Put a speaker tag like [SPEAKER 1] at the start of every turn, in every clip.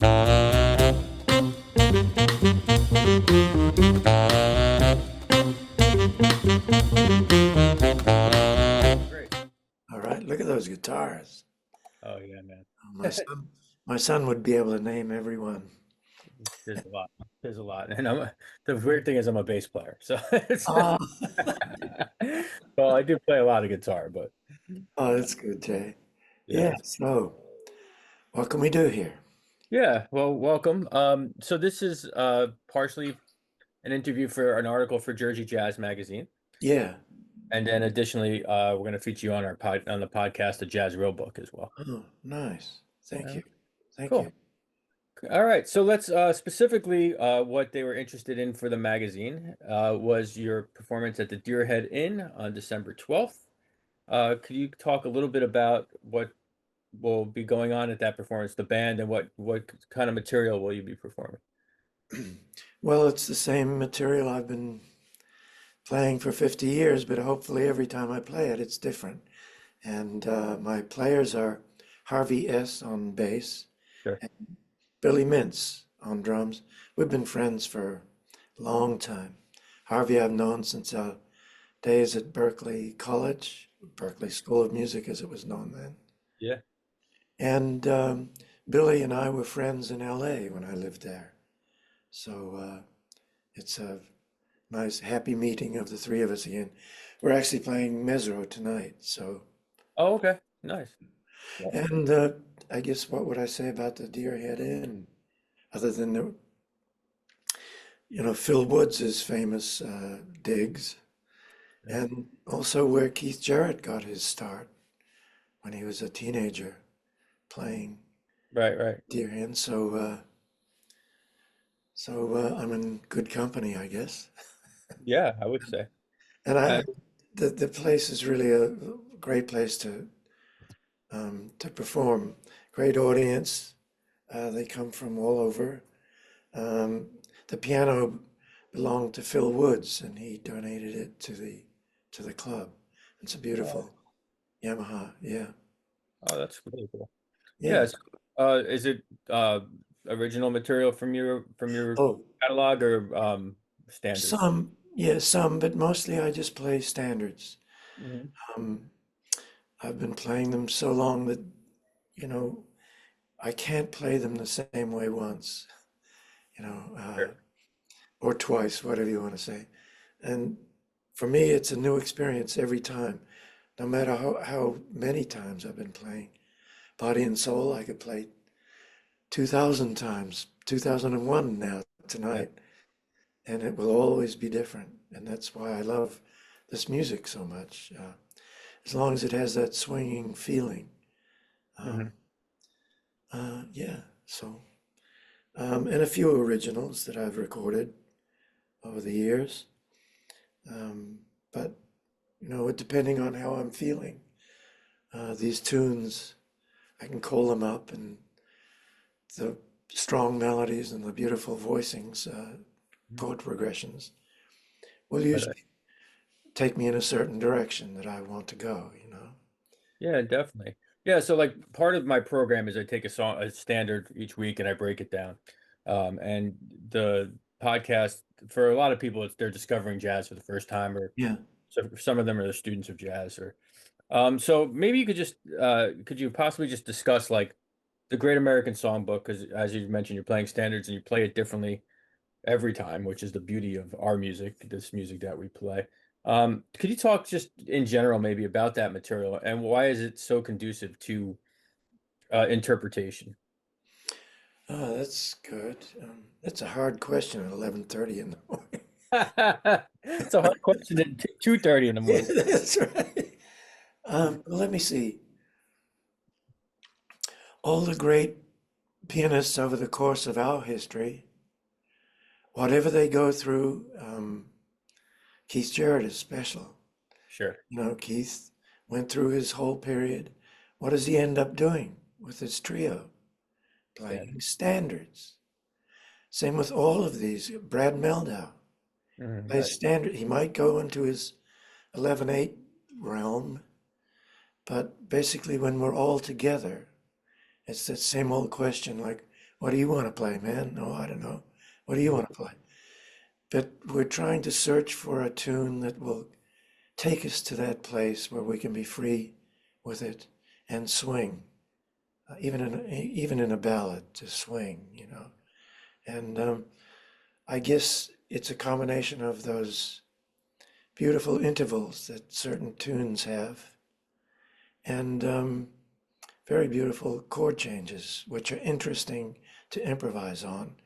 [SPEAKER 1] Great.
[SPEAKER 2] All right, look at those guitars.
[SPEAKER 1] Oh yeah, man.
[SPEAKER 2] My son, my son would be able to name every one.
[SPEAKER 1] There's a lot. There's a lot. And the weird thing is I'm a bass player. So it's
[SPEAKER 2] Ah,
[SPEAKER 1] well, I do play a lot of guitar, but
[SPEAKER 2] oh, that's good, Jay.
[SPEAKER 1] yeah.
[SPEAKER 2] Yeah, so what can we do here?
[SPEAKER 1] Yeah, well, welcome. So this is partially an interview for an article for Jersey Jazz Magazine.
[SPEAKER 2] Yeah.
[SPEAKER 1] And then additionally, we're going to feature you on our on the podcast, the Jazz Real Book as well.
[SPEAKER 2] Oh, nice. Thank
[SPEAKER 1] Yeah,
[SPEAKER 2] you. Thank you.
[SPEAKER 1] cool. All right, so let's specifically what they were interested in for the magazine was your performance at the Deerhead Inn on December 12th. Could you talk a little bit about what will be going on at that performance, the band, and what kind of material will you be performing?
[SPEAKER 2] Well, it's the same material I've been playing for 50 years, but hopefully every time I play it, it's different. And my players are Harvey S. on bass,
[SPEAKER 1] Sure.
[SPEAKER 2] Billy Mintz on drums. We've been friends for a long time. Harvey I've known since our days at Berklee College, Berklee School of Music as it was known then.
[SPEAKER 1] Yeah.
[SPEAKER 2] And Billy and I were friends in LA when I lived there. So it's a nice, happy meeting of the three of us again. We're actually playing Mesro tonight. So,
[SPEAKER 1] Oh, okay. Nice. Yeah.
[SPEAKER 2] and I guess what would I say about the Deerhead Inn, other than Phil Woods' famous digs,
[SPEAKER 1] Yeah.
[SPEAKER 2] and also where Keith Jarrett got his start when he was a teenager playing
[SPEAKER 1] Right, right.
[SPEAKER 2] Deerhead. So I'm in good company, I guess.
[SPEAKER 1] Yeah, I would say.
[SPEAKER 2] And
[SPEAKER 1] Uh,
[SPEAKER 2] the place is really a great place to perform. Great audience. They come from all over. Um, the piano belonged to Phil Woods, and he donated it to the club. It's a
[SPEAKER 1] oh,
[SPEAKER 2] beautiful Yamaha. Yeah,
[SPEAKER 1] oh, that's really cool.
[SPEAKER 2] yeah.
[SPEAKER 1] Yes. Is it original material from your
[SPEAKER 2] Oh,
[SPEAKER 1] catalog or standards?
[SPEAKER 2] some, yeah, some, but mostly I just play standards.
[SPEAKER 1] Hmm.
[SPEAKER 2] Um, I've been playing them so long that, you know, I can't play them the same way once, you know,
[SPEAKER 1] Sure.
[SPEAKER 2] or twice, whatever you want to say. And for me, it's a new experience every time, no matter how many times I've been playing. Body and Soul, I could play 2,000 times, 2001 now,
[SPEAKER 1] Yeah.
[SPEAKER 2] tonight, and it will always be different. And that's why I love this music so much, as long as it has that swinging feeling.
[SPEAKER 1] Hmm.
[SPEAKER 2] Um, yeah, so, and a few originals that I've recorded over the years. Um, but, depending on how I'm feeling, these tunes, I can call them up, and the strong melodies and the beautiful voicings, chord progressions, will
[SPEAKER 1] But
[SPEAKER 2] usually take me in a certain direction that I want to go.
[SPEAKER 1] yeah, definitely. Yeah, so like part of my program is I take a song, a standard each week, and I break it down. And the podcast for a lot of people, it's they're discovering jazz for the first time, or
[SPEAKER 2] Yeah.
[SPEAKER 1] so some of them are the students of jazz. Or so maybe you could just could you possibly just discuss like the Great American Songbook, because as you mentioned, you're playing standards and you play it differently every time, which is the beauty of our music, this music that we play. Could you talk just in general maybe about that material and why is it so conducive to interpretation?
[SPEAKER 2] Oh, that's good. That's a hard question at 11:30 in the morning.
[SPEAKER 1] It's a hard question at 2:30 in the
[SPEAKER 2] Yeah,
[SPEAKER 1] morning.
[SPEAKER 2] that's right. Well, let me see. All the great pianists over the course of our history, whatever they go through, Keith Jarrett is special.
[SPEAKER 1] Sure.
[SPEAKER 2] Keith went through his whole period. What does he end up doing with his trio?
[SPEAKER 1] Standard.
[SPEAKER 2] Playing standards. Same with all of these. Brad Meldau
[SPEAKER 1] Mhm,
[SPEAKER 2] plays
[SPEAKER 1] right.
[SPEAKER 2] standard. He might go into his 11/8 realm, but basically when we're all together, it's that same old question like, what do you want to play, man? No, I don't know. What do you want to play? But we're trying to search for a tune that will take us to that place where we can be free with it and swing, even in a ballad to swing, you know. And I guess it's a combination of those beautiful intervals that certain tunes have, and very beautiful chord changes, which are interesting to improvise on.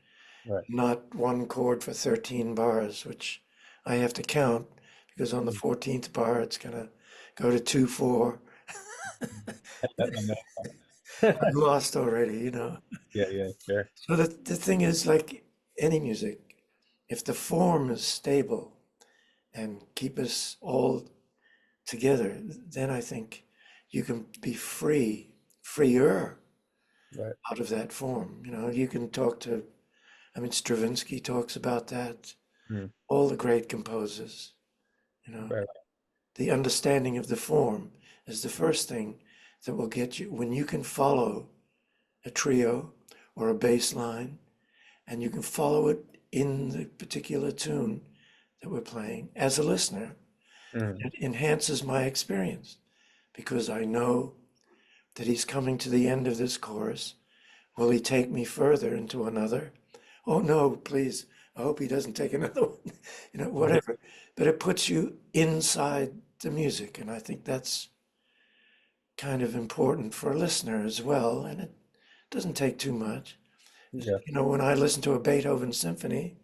[SPEAKER 1] Right.
[SPEAKER 2] Not one chord for 13 bars, which I have to count because on the 14th bar it's gonna go to 2/4.
[SPEAKER 1] I know.
[SPEAKER 2] I'm lost already, you know.
[SPEAKER 1] Yeah, yeah, sure.
[SPEAKER 2] So the thing is, like any music, if the form is stable and keep us all together, then I think you can be freer
[SPEAKER 1] Right.
[SPEAKER 2] out of that form. You know, you can talk to, I mean, Stravinsky talks about that,
[SPEAKER 1] Mm,
[SPEAKER 2] all the great composers, you know,
[SPEAKER 1] right.
[SPEAKER 2] the understanding of the form is the first thing that will get you when you can follow a trio or a bass line and you can follow it in the particular tune that we're playing as a listener.
[SPEAKER 1] Mm,
[SPEAKER 2] It enhances my experience because I know that he's coming to the end of this chorus. Will he take me further into another? Oh no, please. I hope he doesn't take another one, you know, whatever. But it puts you inside the music, and I think that's kind of important for a listener as well. And it doesn't take too much.
[SPEAKER 1] yeah.
[SPEAKER 2] You know, when I listen to a Beethoven symphony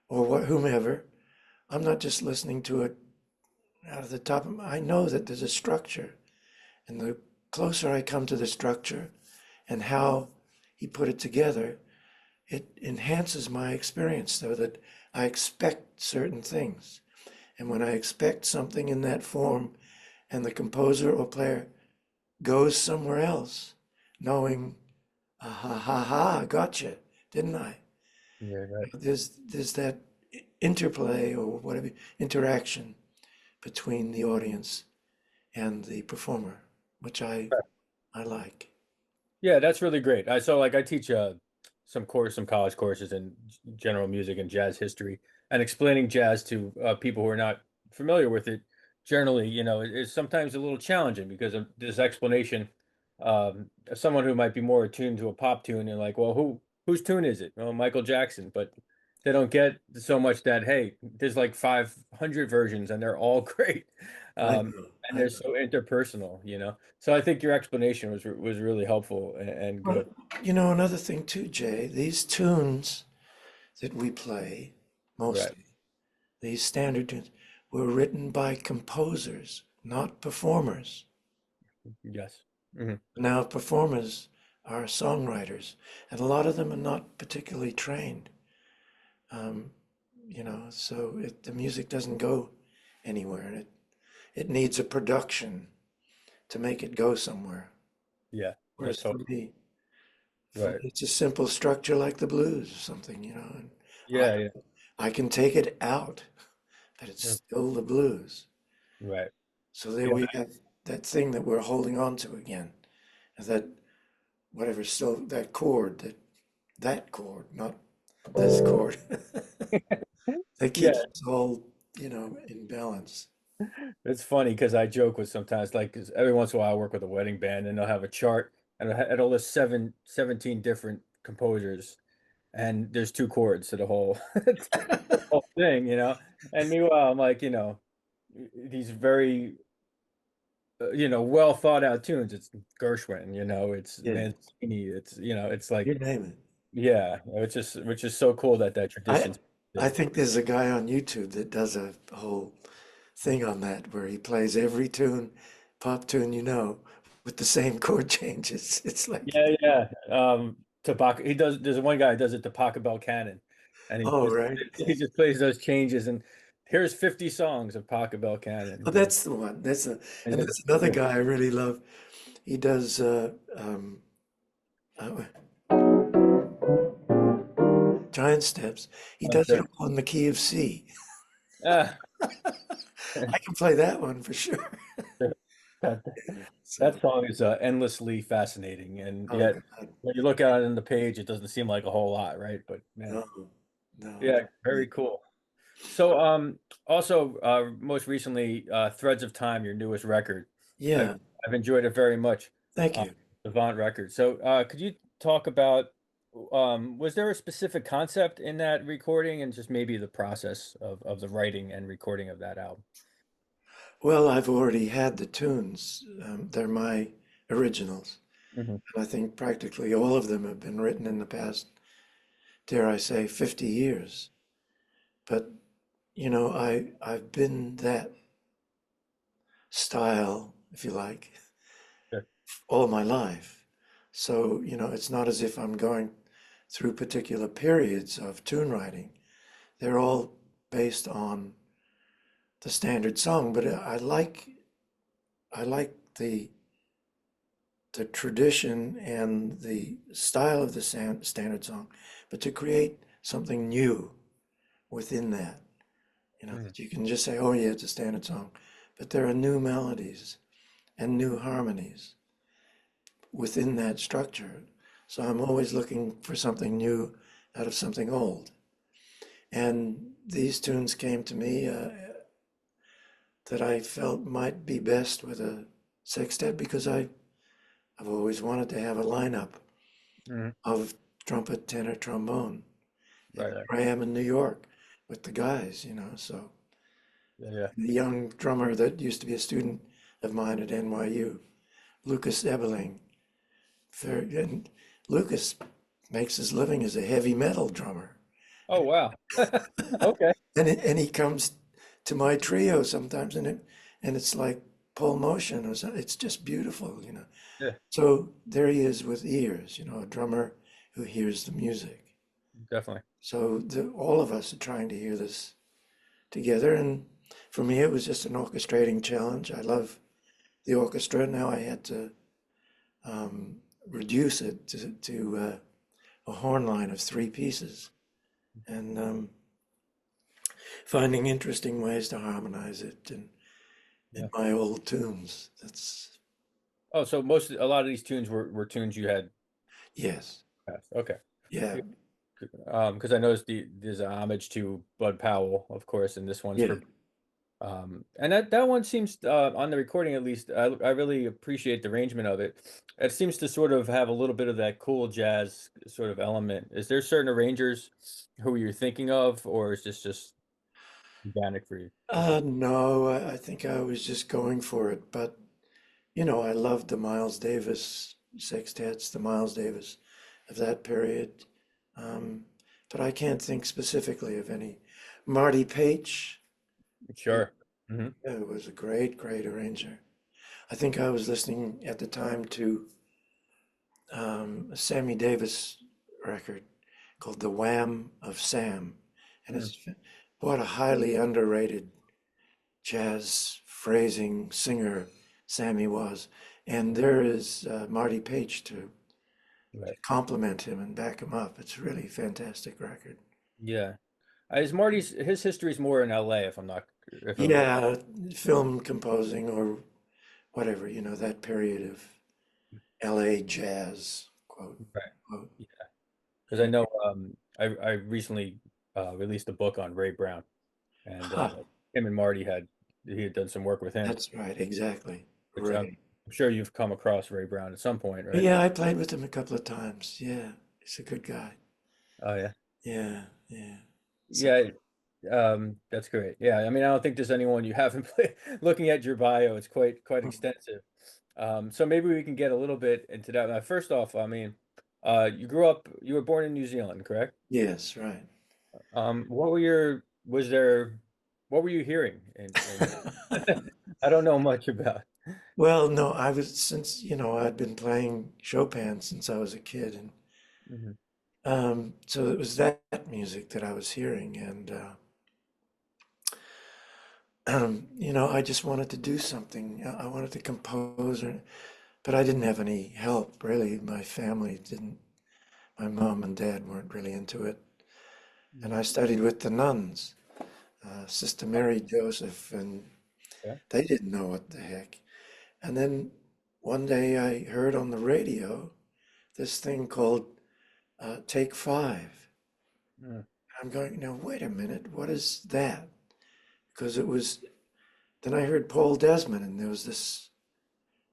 [SPEAKER 2] or whomever, I'm not just listening to it out of the top of my, I know that there's a structure. And the closer I come to the structure and how he put it together, it enhances my experience so that I expect certain things. And when I expect something in that form and the composer or player goes somewhere else, knowing, ah, ha ha ha, I gotcha, didn't I?
[SPEAKER 1] Yeah, right.
[SPEAKER 2] There's that interplay or whatever interaction between the audience and the performer, which I like.
[SPEAKER 1] Yeah, that's really great. I teach some college courses in general music and jazz history, and explaining jazz to people who are not familiar with it generally, is sometimes a little challenging because of this explanation. Someone who might be more attuned to a pop tune and like, well, whose tune is it? Well, Michael Jackson, but they don't get so much that hey, there's like 500 versions and they're all great.
[SPEAKER 2] I
[SPEAKER 1] Um,
[SPEAKER 2] know,
[SPEAKER 1] and
[SPEAKER 2] I
[SPEAKER 1] they're
[SPEAKER 2] know.
[SPEAKER 1] so interpersonal. So I think your explanation was really helpful and
[SPEAKER 2] Well,
[SPEAKER 1] good.
[SPEAKER 2] you know, another thing too, Jay, these tunes that we play,
[SPEAKER 1] Right.
[SPEAKER 2] mostly, these standard tunes, were written by composers, not performers.
[SPEAKER 1] Yes. Hmm.
[SPEAKER 2] Now, performers are songwriters, and a lot of them are not particularly trained. Um, you know, so the music doesn't go anywhere, and it needs a production to make it go somewhere.
[SPEAKER 1] Yeah. No,
[SPEAKER 2] Whereas
[SPEAKER 1] totally.
[SPEAKER 2] for me,
[SPEAKER 1] Right.
[SPEAKER 2] it's a simple structure like the blues or something, you know, and I,
[SPEAKER 1] Yeah. Yeah.
[SPEAKER 2] I can take it out, but it's
[SPEAKER 1] Mm,
[SPEAKER 2] still the blues.
[SPEAKER 1] right.
[SPEAKER 2] So there
[SPEAKER 1] Yeah.
[SPEAKER 2] we have that thing that we're holding on to again, that whatever, still that chord, not this chord, that
[SPEAKER 1] Yeah.
[SPEAKER 2] keeps us all, you know, in balance.
[SPEAKER 1] It's funny because I joke with sometimes, like, 'cause every once in a while I work with a wedding band and they'll have a chart and it'll list 17 different composers and there's two chords to the whole, whole thing. And meanwhile, I'm like, these very, well thought out tunes. It's Gershwin, it's
[SPEAKER 2] Yeah,
[SPEAKER 1] Mancini. It's like,
[SPEAKER 2] you name it.
[SPEAKER 1] yeah, which is so cool that
[SPEAKER 2] I
[SPEAKER 1] tradition's
[SPEAKER 2] I
[SPEAKER 1] still.
[SPEAKER 2] think there's a guy on YouTube that does a whole thing on that where he plays every tune, pop tune, you know, with the same chord changes. It's like,
[SPEAKER 1] Yeah, yeah. Tobacco. He does. There's one guy who does it to Bell Cannon, and he
[SPEAKER 2] oh,
[SPEAKER 1] just
[SPEAKER 2] right.
[SPEAKER 1] he just plays those changes. And here's 50 songs of Bell
[SPEAKER 2] Oh,
[SPEAKER 1] Cannon.
[SPEAKER 2] that's the one. And
[SPEAKER 1] And
[SPEAKER 2] that's another
[SPEAKER 1] yeah,
[SPEAKER 2] guy I really love. He does uh, giant steps. He does it
[SPEAKER 1] sure.
[SPEAKER 2] on the key of C.
[SPEAKER 1] Ah,
[SPEAKER 2] I can play that one for sure.
[SPEAKER 1] That
[SPEAKER 2] So,
[SPEAKER 1] song is endlessly fascinating, and
[SPEAKER 2] oh
[SPEAKER 1] yet
[SPEAKER 2] God,
[SPEAKER 1] when you look at it in the page, it doesn't seem like a whole lot, right? But man,
[SPEAKER 2] no, no,
[SPEAKER 1] yeah,
[SPEAKER 2] yeah,
[SPEAKER 1] very cool. So, also, most recently, Threads of Time, your newest record, I've
[SPEAKER 2] yeah.
[SPEAKER 1] I've enjoyed it very much.
[SPEAKER 2] Thank
[SPEAKER 1] Uh,
[SPEAKER 2] you.
[SPEAKER 1] Avant record. So, could you talk about, was there a specific concept in that recording, and just maybe the process of the writing and recording of that album?
[SPEAKER 2] Well, I've already had the tunes. They're my originals,
[SPEAKER 1] Hmm.
[SPEAKER 2] and I think practically all of them have been written in the past, dare I say, 50 years. But I've been that style, if you like,
[SPEAKER 1] Sure.
[SPEAKER 2] all my life. So, it's not as if I'm going through particular periods of tune writing. They're all based on the standard song, but I like the tradition and the style of the standard song, but to create something new within that,
[SPEAKER 1] Mhm.
[SPEAKER 2] that you can just say, oh yeah, it's a standard song, but there are new melodies and new harmonies within that structure. So I'm always looking for something new out of something old. And these tunes came to me that I felt might be best with a sextet because I've always wanted to have a lineup
[SPEAKER 1] Mhm.
[SPEAKER 2] of trumpet, tenor, trombone. And
[SPEAKER 1] Right, right.
[SPEAKER 2] here I am in New York with the guys, so
[SPEAKER 1] Yeah, yeah.
[SPEAKER 2] the young drummer that used to be a student of mine at NYU, Lucas Ebeling. And Lucas makes his living as a heavy metal drummer.
[SPEAKER 1] Oh, wow. Okay.
[SPEAKER 2] And he comes to my trio sometimes and it's like pull motion or something. It's just beautiful.
[SPEAKER 1] Yeah,
[SPEAKER 2] So there he is with ears, a drummer who hears the music.
[SPEAKER 1] definitely.
[SPEAKER 2] So all of us are trying to hear this together. And for me, it was just an orchestrating challenge. I love the orchestra. Now I had to reduce it to a horn line of three pieces and finding interesting ways to harmonize it in
[SPEAKER 1] Yeah.
[SPEAKER 2] my old tunes. That's,
[SPEAKER 1] Oh, so a lot of these tunes were tunes you had
[SPEAKER 2] yes.
[SPEAKER 1] passed. Okay.
[SPEAKER 2] Yeah.
[SPEAKER 1] Because I noticed there's a homage to Bud Powell, of course, and this one's
[SPEAKER 2] Yeah.
[SPEAKER 1] for and that one seems on the recording at least. I really appreciate the arrangement of it. It seems to sort of have a little bit of that cool jazz sort of element. Is there certain arrangers who you're thinking of, or is this just organic for you?
[SPEAKER 2] No, I think I was just going for it. But, I loved the Miles Davis sextets, the Miles Davis of that period. Um, but I can't think specifically of any. Marty Page,
[SPEAKER 1] Sure. Hmm.
[SPEAKER 2] was a great, great arranger. I think I was listening at the time to a Sammy Davis record called The Wham of Sam. And what a highly underrated jazz phrasing singer Sammy was. And there is Marty Page to
[SPEAKER 1] Right.
[SPEAKER 2] compliment him and back him up. It's really a fantastic record.
[SPEAKER 1] Yeah. Is Marty's his history's more in LA, if I'm not if I'm
[SPEAKER 2] Yeah, film composing or whatever, that period of LA jazz, quote,
[SPEAKER 1] right.
[SPEAKER 2] quote.
[SPEAKER 1] Because I know I recently released a book on Ray Brown, and
[SPEAKER 2] Ha,
[SPEAKER 1] him and Marty he had done some work with him,
[SPEAKER 2] that's right, exactly.
[SPEAKER 1] which
[SPEAKER 2] Right.
[SPEAKER 1] I'm sure you've come across Ray Brown at some point, right?
[SPEAKER 2] Yeah, I played with him a couple of times. Yeah, he's a good guy.
[SPEAKER 1] Oh yeah,
[SPEAKER 2] Yeah, yeah. So,
[SPEAKER 1] yeah. That's great. Yeah, I mean, I don't think there's anyone you haven't played. Looking at your bio, it's quite extensive. So maybe we can get a little bit into that. First off, I mean, you were born in New Zealand, correct?
[SPEAKER 2] yes, right.
[SPEAKER 1] What were your was there what were you hearing? And I don't know much about.
[SPEAKER 2] Well, no, I was since, I'd been playing Chopin since I was a kid, and
[SPEAKER 1] Mhm.
[SPEAKER 2] so it was that music that I was hearing, and I just wanted to do something. I wanted to compose, but I didn't have any help really. My family didn't. My mom and dad weren't really into it, and
[SPEAKER 1] Mhm.
[SPEAKER 2] I studied with the nuns, Sister Mary Joseph, and
[SPEAKER 1] Yeah.
[SPEAKER 2] they didn't know what the heck. And then one day I heard on the radio this thing called Take Five.
[SPEAKER 1] Mm.
[SPEAKER 2] I'm going, now, wait a minute, what is that? Because it was, then I heard Paul Desmond, and there was this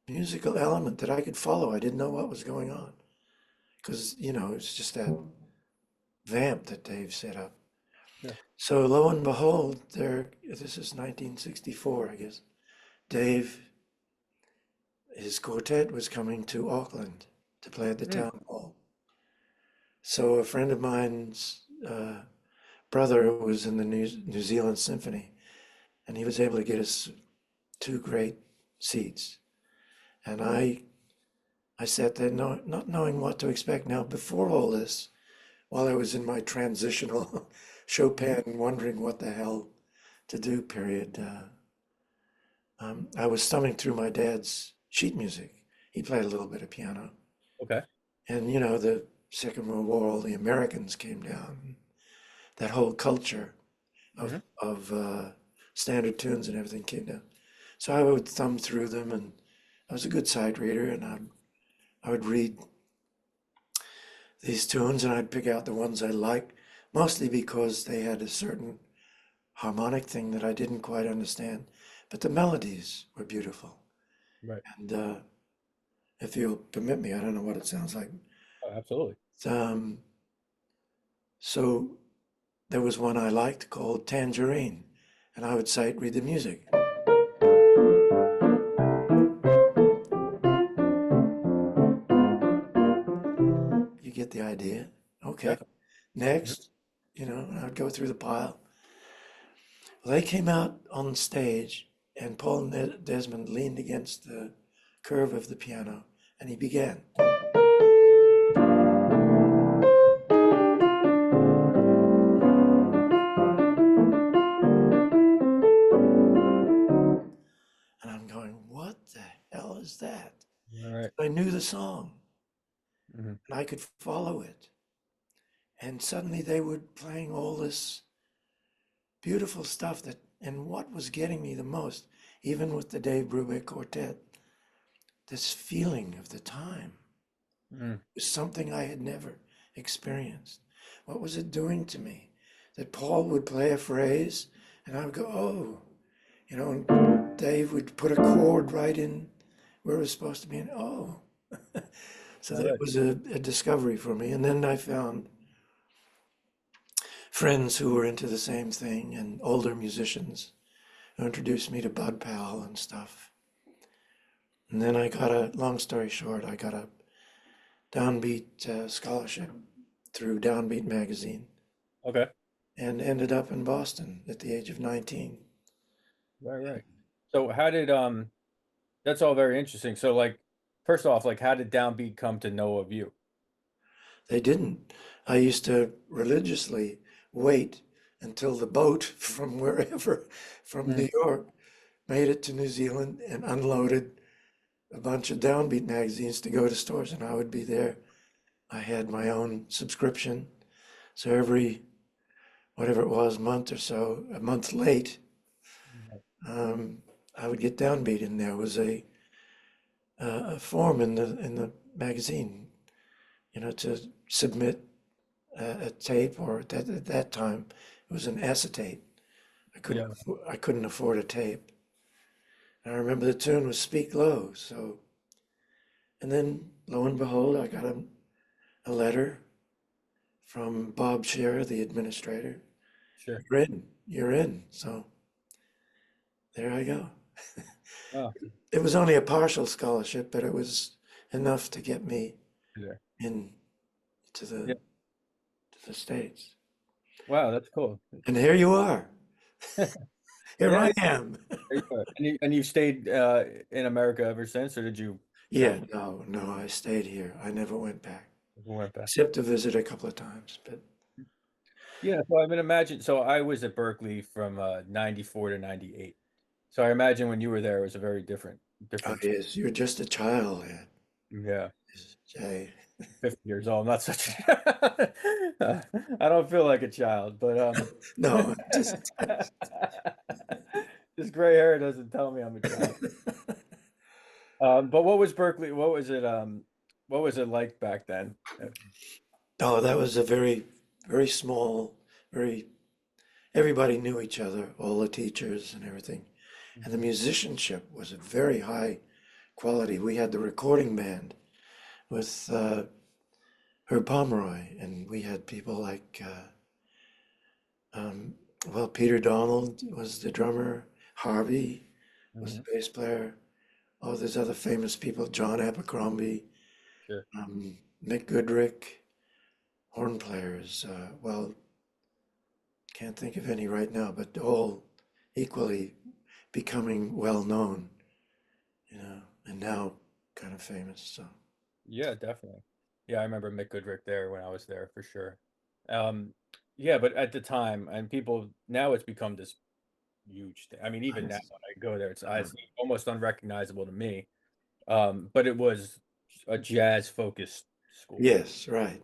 [SPEAKER 2] musical element that I could follow. I didn't know what was going on because, it's just that vamp that Dave set up.
[SPEAKER 1] Yeah.
[SPEAKER 2] So lo and behold, this is 1964, I guess. Dave, his quartet was coming to Auckland to play at the
[SPEAKER 1] Mm.
[SPEAKER 2] town hall. So a friend of mine's brother was in the New Zealand Symphony, and he was able to get us two great seats. And I sat there not knowing what to expect. Now, before all this, while I was in my transitional Chopin, wondering what the hell to do period, I was thumbing through my dad's sheet music. He played a little bit of piano.
[SPEAKER 1] Okay.
[SPEAKER 2] And, the Second World War, all the Americans came down. That whole culture of,
[SPEAKER 1] Hmm.
[SPEAKER 2] of standard tunes and everything came down. So I would thumb through them, and I was a good sight reader, and I would read these tunes, and I'd pick out the ones I liked, mostly because they had a certain harmonic thing that I didn't quite understand, but the melodies were beautiful.
[SPEAKER 1] Right.
[SPEAKER 2] And if you'll permit me, I don't know what it sounds like.
[SPEAKER 1] Oh, absolutely.
[SPEAKER 2] Um, so there was one I liked called Tangerine, and I would sight read the music. You get the idea. Okay.
[SPEAKER 1] Definitely. Mhm.
[SPEAKER 2] Next, and I would go through the pile. Well, they came out on stage, and Paul Desmond leaned against the curve of the piano, and he began. And I'm going, what the hell is that?
[SPEAKER 1] All right.
[SPEAKER 2] I knew the song,
[SPEAKER 1] Mhm.
[SPEAKER 2] and I could follow it. And suddenly they were playing all this beautiful stuff and what was getting me the most, even with the Dave Brubeck Quartet, this feeling of the time
[SPEAKER 1] Mm.
[SPEAKER 2] was something I had never experienced. What was it doing to me? That Paul would play a phrase and I would go, oh, and Dave would put a chord right in where it was supposed to be, and oh. So
[SPEAKER 1] All
[SPEAKER 2] that
[SPEAKER 1] right.
[SPEAKER 2] was a discovery for me. And then I found friends who were into the same thing and older musicians who introduced me to Bud Powell and stuff. And then long story short, I got a downbeat scholarship through Downbeat magazine
[SPEAKER 1] Okay.
[SPEAKER 2] and ended up in Boston at the age of 19.
[SPEAKER 1] Right. Right. So how did that's all very interesting. So like first off, like how did Downbeat come to know of you?
[SPEAKER 2] They didn't. I used to religiously wait until the boat from wherever, from
[SPEAKER 1] Mm.
[SPEAKER 2] New York, made it to New Zealand and unloaded a bunch of Downbeat magazines to go to stores, and I would be there. I had my own subscription, so every whatever it was, month or so, a month late, um, I would get Downbeat, and there was a form in the magazine, to submit a tape, or at that time it was an acetate.
[SPEAKER 1] Yeah.
[SPEAKER 2] I couldn't afford a tape. And I remember the tune was Speak Low. So, and then lo and behold, I got a letter from Bob Scherer, the administrator.
[SPEAKER 1] Sure.
[SPEAKER 2] You're in. You're in. So there I go.
[SPEAKER 1] Oh,
[SPEAKER 2] It was only a partial scholarship, but it was enough to get me
[SPEAKER 1] there.
[SPEAKER 2] in to
[SPEAKER 1] Yeah.
[SPEAKER 2] the States.
[SPEAKER 1] Wow, that's cool.
[SPEAKER 2] And here you are. Here
[SPEAKER 1] Yeah.
[SPEAKER 2] I am.
[SPEAKER 1] There you are. And you stayed in America ever since, or did you
[SPEAKER 2] Yeah,
[SPEAKER 1] travel?
[SPEAKER 2] no, I stayed here. I never went back,
[SPEAKER 1] Went back.
[SPEAKER 2] except to visit a couple of times. But
[SPEAKER 1] Yeah, so I mean imagine so I was at Berkeley from 94 to 98. So I imagine when you were there it was a very
[SPEAKER 2] oh
[SPEAKER 1] different
[SPEAKER 2] yes, you're just a child, Ed.
[SPEAKER 1] yeah,
[SPEAKER 2] Jay.
[SPEAKER 1] 50 years old. I'm not such I don't feel like a child, but
[SPEAKER 2] No, just
[SPEAKER 1] this gray hair doesn't tell me I'm a child. But what was Berkeley? What was it? What was it like back then?
[SPEAKER 2] Oh, that was a very, very small, very, everybody knew each other, all the teachers and everything. And the
[SPEAKER 1] Mhm.
[SPEAKER 2] musicianship was a very high quality. We had the recording band with Herb Pomeroy, and we had people like, um, well, Peter Donald was the drummer, Harvey was the
[SPEAKER 1] Mhm.
[SPEAKER 2] bass player. Oh, there's other famous people, John Abercrombie,
[SPEAKER 1] Sure.
[SPEAKER 2] Mick Goodrick, horn players. Well, can't think of any right now, but all equally becoming well known, and now kind of famous. So,
[SPEAKER 1] Yeah, definitely. Yeah, I remember Mick Goodrick there when I was there for sure. Um, yeah, but at the time, and people now it's become this huge thing. I mean, even now when I go there, it's almost unrecognizable to me. But it was a jazz focused school.
[SPEAKER 2] yes, right.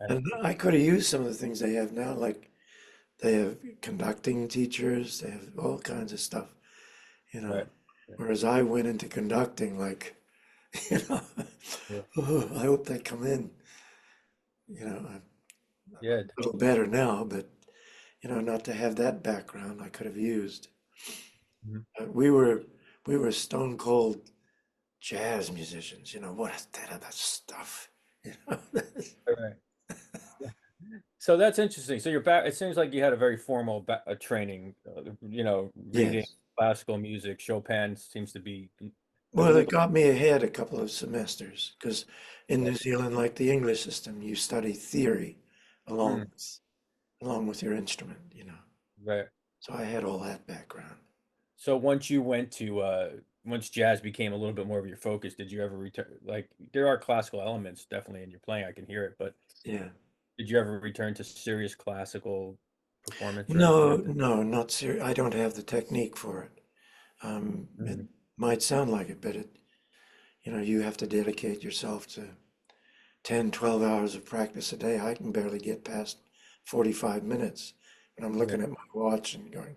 [SPEAKER 1] And
[SPEAKER 2] And I could have used some of the things they have now, like they have conducting teachers, they have all kinds of stuff, you know.
[SPEAKER 1] right. Yeah.
[SPEAKER 2] Whereas I went into conducting like, you know,
[SPEAKER 1] Yeah.
[SPEAKER 2] oh, I hope they come in, I'm
[SPEAKER 1] Yeah.
[SPEAKER 2] a little better now, but not to have that background I could have used.
[SPEAKER 1] Mhm.
[SPEAKER 2] We were stone cold jazz musicians, what is that other stuff? You know?
[SPEAKER 1] Right. So that's interesting. So you're back. It seems like you had a very formal training. Reading
[SPEAKER 2] Yes.
[SPEAKER 1] classical music. Chopin seems to be a
[SPEAKER 2] Well, it
[SPEAKER 1] little.
[SPEAKER 2] got me ahead a couple of semesters because in
[SPEAKER 1] Right.
[SPEAKER 2] New Zealand, like the English system, you study theory
[SPEAKER 1] Mm,
[SPEAKER 2] along with your instrument.
[SPEAKER 1] right.
[SPEAKER 2] So I had all that background.
[SPEAKER 1] So once you went to once jazz became a little bit more of your focus, did you ever return? Like there are classical elements definitely in your playing. I can hear it, but
[SPEAKER 2] Yeah.
[SPEAKER 1] did you ever return to serious classical performance or anything
[SPEAKER 2] No,
[SPEAKER 1] like that?
[SPEAKER 2] no, not serious. I don't have the technique for it. It
[SPEAKER 1] Mhm.
[SPEAKER 2] might sound like it, but you have to dedicate yourself to 10, 12 hours of practice a day. I can barely get past 45 minutes. And I'm
[SPEAKER 1] Yeah.
[SPEAKER 2] looking at my watch and going,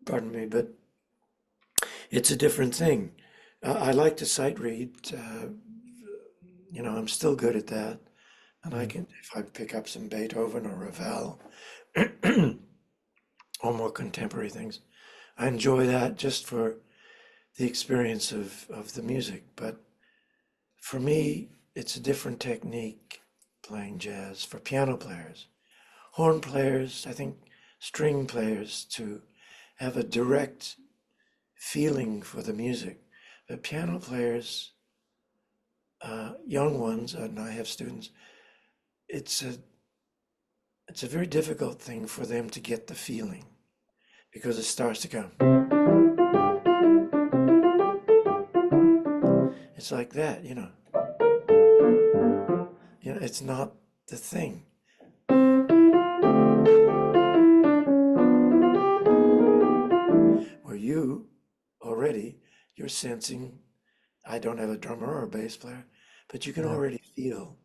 [SPEAKER 2] pardon me, but it's a different thing. I like to sight read. I'm still good at that. And I
[SPEAKER 1] Mhm.
[SPEAKER 2] can, if I pick up some Beethoven or Ravel or more contemporary things, I enjoy that just for the experience of the music. But for me, it's a different technique playing jazz for piano players. Horn players, I think string players, to have a direct feeling for the music. But piano players, young ones, and I have students, it's a it's a very difficult thing for them to get the feeling because it starts to go. It's like that, you know. It's not the thing. Where you already you're sensing. I don't have a drummer or a bass player, but you can
[SPEAKER 1] Mhm.
[SPEAKER 2] already feel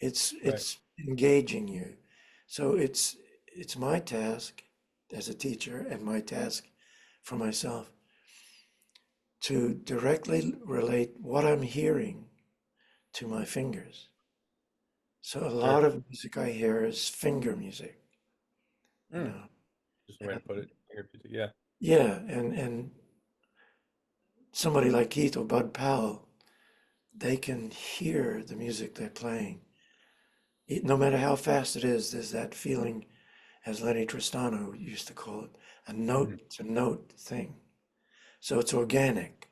[SPEAKER 2] it's
[SPEAKER 1] Right.
[SPEAKER 2] it's engaging you. So it's my task as a teacher and my task for myself to directly relate what I'm hearing to my fingers. So a
[SPEAKER 1] Sure.
[SPEAKER 2] lot of music I hear is finger music, you
[SPEAKER 1] Mm.
[SPEAKER 2] know.
[SPEAKER 1] Just the way to
[SPEAKER 2] And
[SPEAKER 1] put it. Yeah.
[SPEAKER 2] yeah, and somebody like Keith or Bud Powell, they can hear the music they're playing. No matter how fast it is, there's that feeling, as Lenny Tristano used to call it, a
[SPEAKER 1] Mhm.
[SPEAKER 2] note to note thing. So it's organic.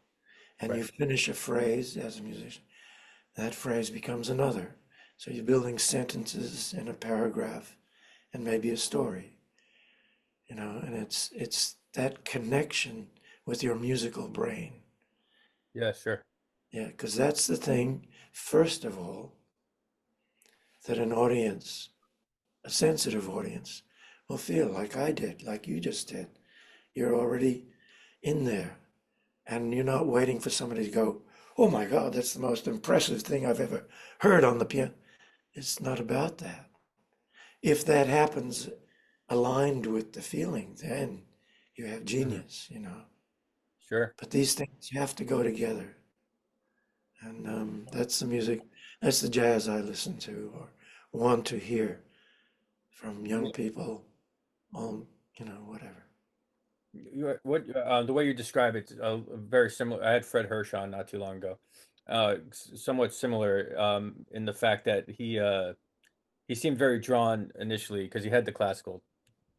[SPEAKER 2] And you
[SPEAKER 1] Right.
[SPEAKER 2] finish a phrase as a musician, that phrase becomes another. So you're building sentences in a paragraph and maybe a story, and it's that connection with your musical brain.
[SPEAKER 1] Yeah. Sure.
[SPEAKER 2] Yeah, because that's the thing, first of all, that an audience, a sensitive audience, will feel like I did, like you just did. You're already in there, and you're not waiting for somebody to go, "Oh my God, that's the most impressive thing I've ever heard on the piano." It's not about that. If that happens aligned with the feeling, then you have
[SPEAKER 1] Mhm.
[SPEAKER 2] genius.
[SPEAKER 1] Sure.
[SPEAKER 2] But these things have to go together. And that's the music, that's the jazz I listen to or want to hear from young people, all, whatever.
[SPEAKER 1] The way you describe it, very similar. I had Fred Hirsch on not too long ago. Somewhat similar in the fact that he seemed very drawn initially because he had the classical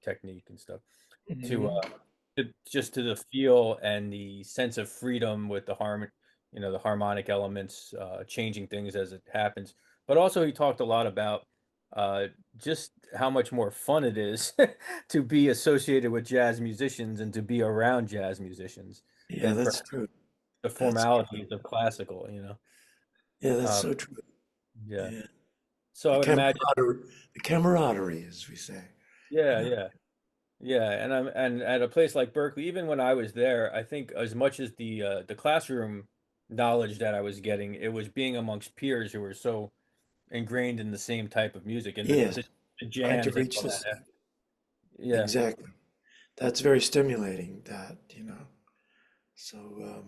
[SPEAKER 1] technique and stuff to
[SPEAKER 2] Hmm.
[SPEAKER 1] just to the feel and the sense of freedom with the harmonic elements, changing things as it happens. But also, he talked a lot about uh, just how much more fun it is to be associated with jazz musicians and to be around jazz musicians
[SPEAKER 2] Yeah,
[SPEAKER 1] than
[SPEAKER 2] that's
[SPEAKER 1] perhaps
[SPEAKER 2] true.
[SPEAKER 1] the
[SPEAKER 2] That's true.
[SPEAKER 1] formalities of classical.
[SPEAKER 2] Yeah, that's
[SPEAKER 1] Um,
[SPEAKER 2] so true.
[SPEAKER 1] yeah.
[SPEAKER 2] Yeah.
[SPEAKER 1] So I
[SPEAKER 2] The
[SPEAKER 1] would imagine,
[SPEAKER 2] camaraderie, the camaraderie, as we say.
[SPEAKER 1] yeah,
[SPEAKER 2] Yeah.
[SPEAKER 1] yeah. Yeah, and at a place like Berkeley, even when I was there, I think as much as the classroom knowledge that I was getting, it was being amongst peers who were so ingrained in the same type of music and
[SPEAKER 2] Yes,
[SPEAKER 1] the
[SPEAKER 2] trying to
[SPEAKER 1] jams and
[SPEAKER 2] reach
[SPEAKER 1] all
[SPEAKER 2] this.
[SPEAKER 1] that. Yeah,
[SPEAKER 2] Exactly. That's very stimulating, So,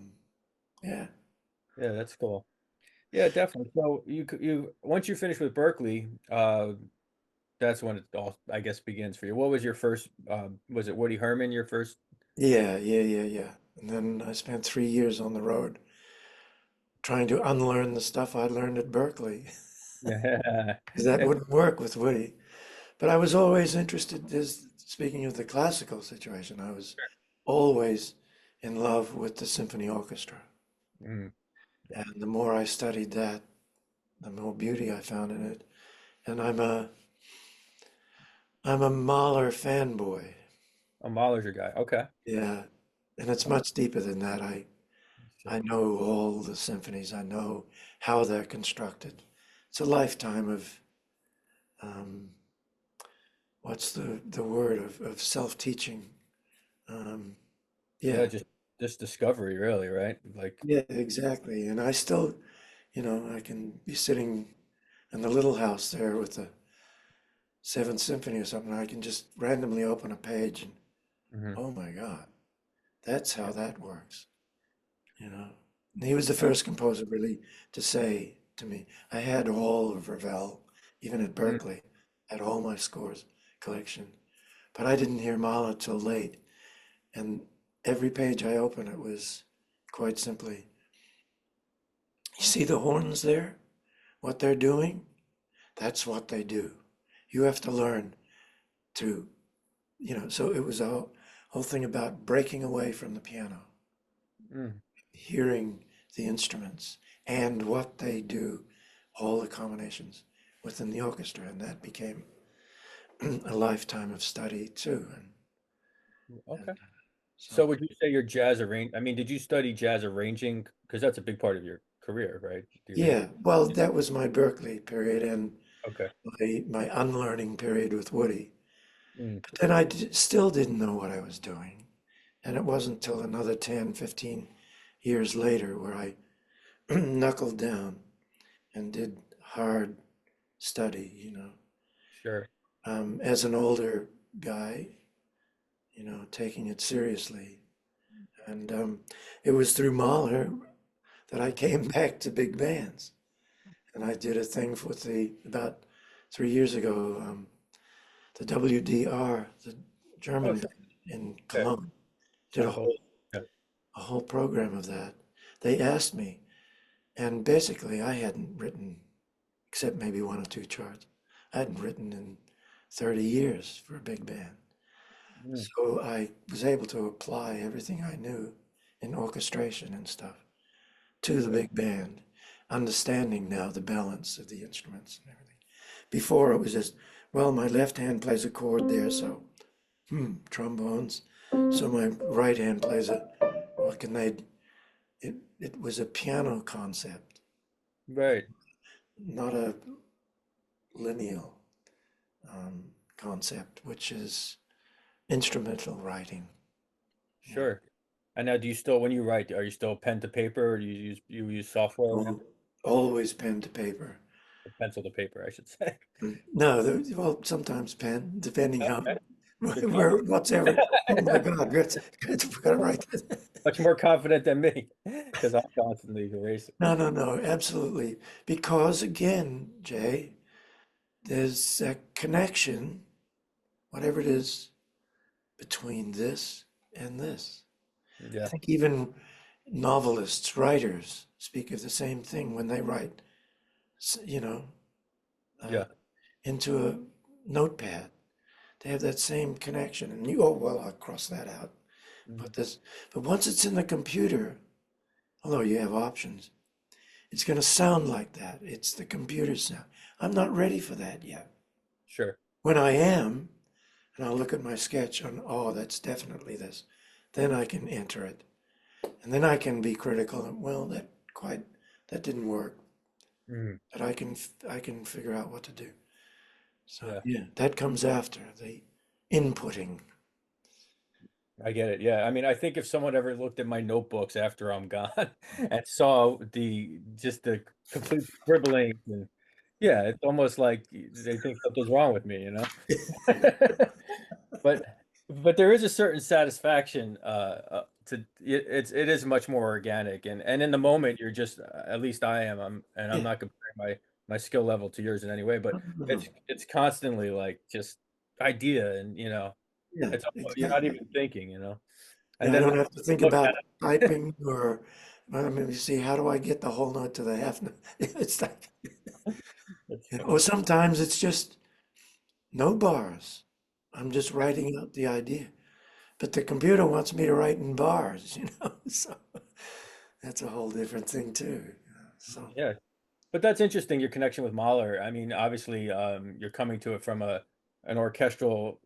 [SPEAKER 2] yeah.
[SPEAKER 1] yeah, that's cool. Yeah, definitely. So you once you finish with Berkeley, that's when it all I guess begins for you. What was your first? Was it Woody Herman? Your first?
[SPEAKER 2] Yeah, yeah, yeah, yeah. And then I spent 3 years on the road trying to unlearn the stuff I learned at Berkeley.
[SPEAKER 1] Yeah,
[SPEAKER 2] 'Cause that wouldn't work with Woody. But I was always interested, speaking of the classical situation, I was always in love with the symphony orchestra.
[SPEAKER 1] Mm,
[SPEAKER 2] And the more I studied that, the more beauty I found in it. And I'm a Mahler fanboy.
[SPEAKER 1] a Mahler's guy. Okay,
[SPEAKER 2] Yeah. And it's much deeper than that. I
[SPEAKER 1] sure.
[SPEAKER 2] know all the symphonies. I know how they're constructed. It's a lifetime of um, what's the word of self-teaching. Um,
[SPEAKER 1] Yeah,
[SPEAKER 2] yeah,
[SPEAKER 1] just discovery, really, right? Like,
[SPEAKER 2] yeah, exactly. And I still, I can be sitting in the little house there with the Seventh Symphony or something. I can just randomly open a page and,
[SPEAKER 1] mhm.
[SPEAKER 2] oh my God, that's how that works. You know. And he was the first composer really to say to me, I had all of Ravel, even at
[SPEAKER 1] Mm,
[SPEAKER 2] Berkeley, had all my scores collection, but I didn't hear Mahler till late. And every page I opened, it was quite simply, you see the horns there? What they're doing? That's what they do. You have to learn to, so it was a whole thing about breaking away from the piano,
[SPEAKER 1] mm.
[SPEAKER 2] hearing the instruments and what they do, all the combinations within the orchestra, and that became a lifetime of study too. And
[SPEAKER 1] Okay. So
[SPEAKER 2] so,
[SPEAKER 1] would you say you're jazz arrange? I mean, did you study jazz arranging? Because that's a big part of your career, right?
[SPEAKER 2] yeah, well, that was my Berkeley period and
[SPEAKER 1] Okay.
[SPEAKER 2] my unlearning period with Woody.
[SPEAKER 1] Mm,
[SPEAKER 2] But then I still didn't know what I was doing. And it wasn't until another 10, 15 years later where I knuckled down and did hard study,
[SPEAKER 1] sure.
[SPEAKER 2] as an older guy, taking it seriously. And it was through Mahler that I came back to big bands. And I did a thing with about 3 years ago, the WDR, the
[SPEAKER 1] Oh,
[SPEAKER 2] German
[SPEAKER 1] sure.
[SPEAKER 2] in
[SPEAKER 1] Okay.
[SPEAKER 2] Cologne, did a
[SPEAKER 1] Sample.
[SPEAKER 2] whole
[SPEAKER 1] Yeah.
[SPEAKER 2] a whole program of that. They asked me, and basically I hadn't written, except maybe one or two charts. I hadn't written in 30 years for a big band.
[SPEAKER 1] Mm,
[SPEAKER 2] So I was able to apply everything I knew in orchestration and stuff to the
[SPEAKER 1] okay.
[SPEAKER 2] big band, understanding now the balance of the instruments and everything. Before it was just, well, my left hand plays a chord there, so trombones. So my right hand plays what can they, it was a piano concept,
[SPEAKER 1] Right.
[SPEAKER 2] not a lineal concept, which is instrumental writing. Yeah.
[SPEAKER 1] Sure. And now, do you still, when you write, are you still pen to paper, or do you use software now?
[SPEAKER 2] Always pen to paper.
[SPEAKER 1] Or pencil to paper, I should say.
[SPEAKER 2] No, well, sometimes pen, depending how
[SPEAKER 1] Okay. Good
[SPEAKER 2] Where, what's ever, oh my God, we gotta write that.
[SPEAKER 1] Much more confident than me because I'm constantly erasing.
[SPEAKER 2] No, no, no, absolutely. Because again, Jay, there's a connection, whatever it is, between this and this. I
[SPEAKER 1] Yeah,
[SPEAKER 2] think even novelists, writers speak of the same thing when they write, you know, uh,
[SPEAKER 1] yeah.
[SPEAKER 2] into a notepad. They have that same connection. And you, oh, well, I'll cross that out.
[SPEAKER 1] Mhm.
[SPEAKER 2] But this, but once it's in the computer, although you have options, it's going to sound like that. It's the computer sound. I'm not ready for that yet.
[SPEAKER 1] Sure.
[SPEAKER 2] When I am, and I'll look at my sketch and, oh, that's definitely this, then I can enter it. And then I can be critical and, well, that didn't work.
[SPEAKER 1] Mhm.
[SPEAKER 2] But I can figure out what to do. So
[SPEAKER 1] Yeah,
[SPEAKER 2] yeah, that comes after the inputting.
[SPEAKER 1] I get it. Yeah, I mean, I think if someone ever looked at my notebooks after I'm gone and saw the just the complete scribbling, and yeah, it's almost like they think something's wrong with me, you know? But there is a certain satisfaction, to it is much more organic, and in the moment, you're just at least I am, and I'm
[SPEAKER 2] Yeah.
[SPEAKER 1] not comparing my skill level to yours in any way, but
[SPEAKER 2] No, no, no.
[SPEAKER 1] it's constantly, like, just idea and,
[SPEAKER 2] Yeah,
[SPEAKER 1] it's you're not
[SPEAKER 2] exactly.
[SPEAKER 1] even thinking, you know? And
[SPEAKER 2] Yeah, I
[SPEAKER 1] then
[SPEAKER 2] don't
[SPEAKER 1] when
[SPEAKER 2] have to think
[SPEAKER 1] you look at
[SPEAKER 2] about typing or, I mean, you see, how do I get the whole note to the half note? It's like,
[SPEAKER 1] it, it's
[SPEAKER 2] or
[SPEAKER 1] funny.
[SPEAKER 2] sometimes it's just no bars. I'm just writing out the idea. But the computer wants me to write in bars, you know? So that's a whole different thing too. So
[SPEAKER 1] Yeah. But that's interesting, your connection with Mahler. I mean, obviously, you're coming to it from an orchestral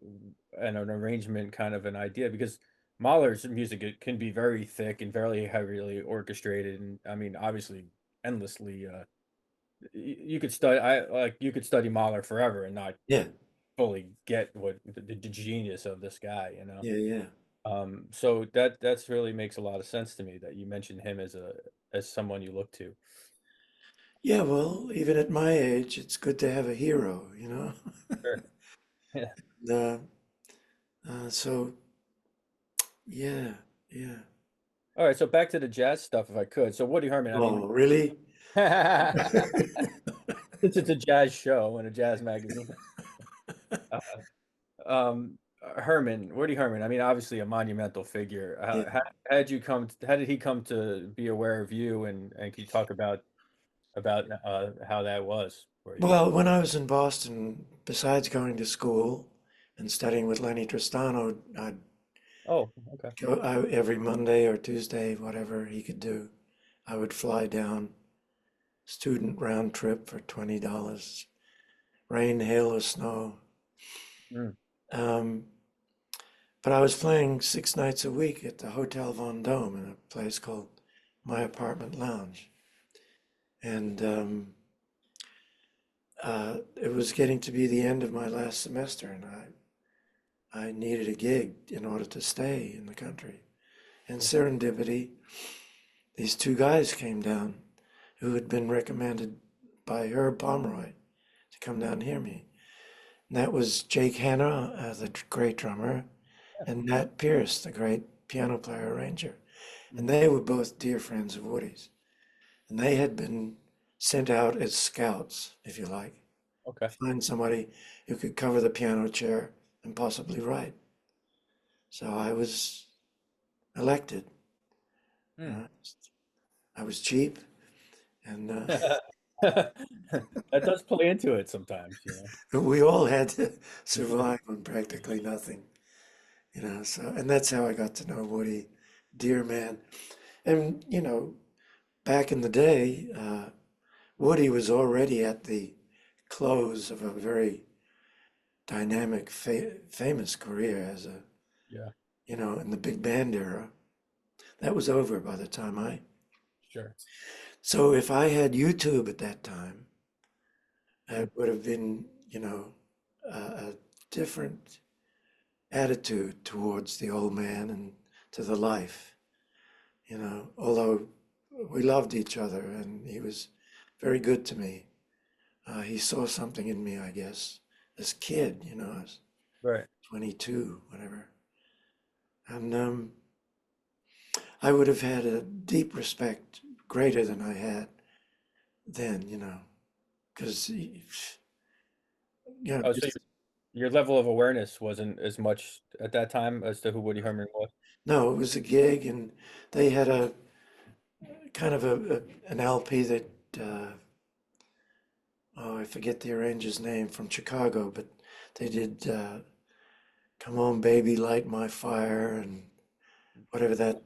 [SPEAKER 1] and an arrangement kind of an idea because Mahler's music it can be very thick and very heavily orchestrated, and I mean, obviously, endlessly. You could study, you could study Mahler forever and not
[SPEAKER 2] yeah,
[SPEAKER 1] fully get what the genius of this guy.
[SPEAKER 2] yeah, yeah.
[SPEAKER 1] So that's really makes a lot of sense to me that you mentioned him as someone you look to.
[SPEAKER 2] Yeah, well, even at my age, it's good to have a hero, you know?
[SPEAKER 1] Sure. Yeah.
[SPEAKER 2] The, so, yeah, yeah.
[SPEAKER 1] All right, so back to the jazz stuff, if I could. So Woody Herman, I mean,
[SPEAKER 2] Oh, really?
[SPEAKER 1] since it's a jazz show and a jazz magazine, uh, Herman, Woody Herman. I mean, obviously a monumental figure.
[SPEAKER 2] Yeah.
[SPEAKER 1] How did he come to be aware of you, and can you talk about how that was for you?
[SPEAKER 2] Well, when I was in Boston, besides going to school and studying with Lenny Tristano, I'd
[SPEAKER 1] Oh, okay.
[SPEAKER 2] every Monday or Tuesday, whatever he could do, I would fly down, student round trip for $20, rain, hail, or snow.
[SPEAKER 1] Mm,
[SPEAKER 2] Um, but I was playing 6 nights a week at the Hotel Vendôme in a place called My Apartment Lounge. And it was getting to be the end of my last semester, and I needed a gig in order to stay in the country. And
[SPEAKER 1] mm,
[SPEAKER 2] serendipity, these two guys came down who had been recommended by Herb Pomeroy to come down and hear me. And that was Jake Hanna, the great drummer, and Nat Pierce, the great piano player arranger. And
[SPEAKER 1] mm.
[SPEAKER 2] they were both dear friends of Woody's. And they had been sent out as scouts, if you like,
[SPEAKER 1] Okay.
[SPEAKER 2] find somebody who could cover the piano chair and possibly write. So I was elected.
[SPEAKER 1] Mm.
[SPEAKER 2] Uh, I was cheap, and
[SPEAKER 1] That does play into it sometimes, you know.
[SPEAKER 2] we all had to survive on practically nothing, you know. So, and that's how I got to know Woody, dear man. And back in the day, Woody was already at the close of a very dynamic, famous career as a,
[SPEAKER 1] Yeah,
[SPEAKER 2] in the big band era. That was over by the time
[SPEAKER 1] sure.
[SPEAKER 2] So if I had YouTube at that time,
[SPEAKER 1] Mm,
[SPEAKER 2] it would have been, a different attitude towards the old man and to the life, although we loved each other and he was very good to me. He saw something in me, I guess, as kid,
[SPEAKER 1] Right.
[SPEAKER 2] 22, whatever. And I would have had a deep respect, greater than I had then, because,
[SPEAKER 1] Oh, so
[SPEAKER 2] just,
[SPEAKER 1] your level of awareness wasn't as much at that time as to who Woody Herman was.
[SPEAKER 2] no, it was a gig, and they had a kind of an LP that, uh, oh, I forget the arranger's name from Chicago, but they did Come On Baby, Light My Fire, and whatever that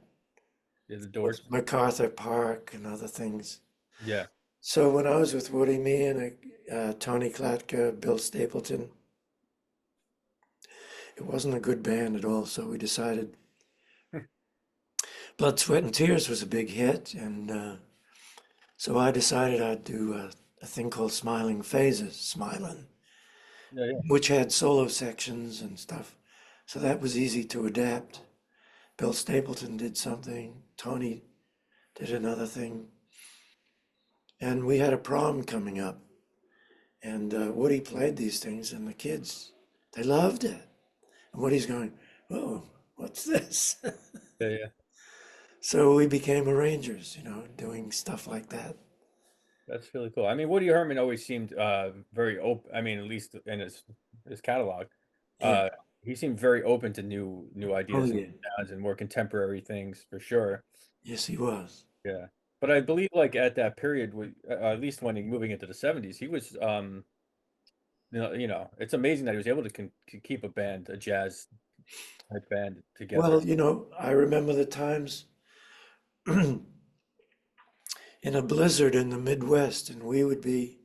[SPEAKER 1] Yeah, the
[SPEAKER 2] was,
[SPEAKER 1] Doors.
[SPEAKER 2] MacArthur Park and other things.
[SPEAKER 1] Yeah.
[SPEAKER 2] So when I was with Woody, me and Tony Klatka, Bill Stapleton, it wasn't a good band at all, so we decided Blood, Sweat, and Tears was a big hit, and so I decided I'd do a thing called Smiling Phases, Smiling,
[SPEAKER 1] Yeah, yeah.
[SPEAKER 2] which had solo sections and stuff. So that was easy to adapt. Bill Stapleton did something, Tony did another thing, and we had a prom coming up, and Woody played these things, and the kids, they loved it. And Woody's going, "Oh, what's this?"
[SPEAKER 1] Yeah, yeah.
[SPEAKER 2] So we became arrangers, doing stuff like that.
[SPEAKER 1] That's really cool. I mean, Woody Herman always seemed very open. I mean, at least in his catalog,
[SPEAKER 2] Yeah.
[SPEAKER 1] uh, he seemed very open to new
[SPEAKER 2] Oh,
[SPEAKER 1] ideas and
[SPEAKER 2] yeah.
[SPEAKER 1] sounds and more contemporary things for sure.
[SPEAKER 2] Yes, he was.
[SPEAKER 1] Yeah. But I believe like at that period, at least when he moving into the 70s, he was it's amazing that he was able to keep a band, a jazz type band together.
[SPEAKER 2] Well, I remember the times in a blizzard in the Midwest, and we would be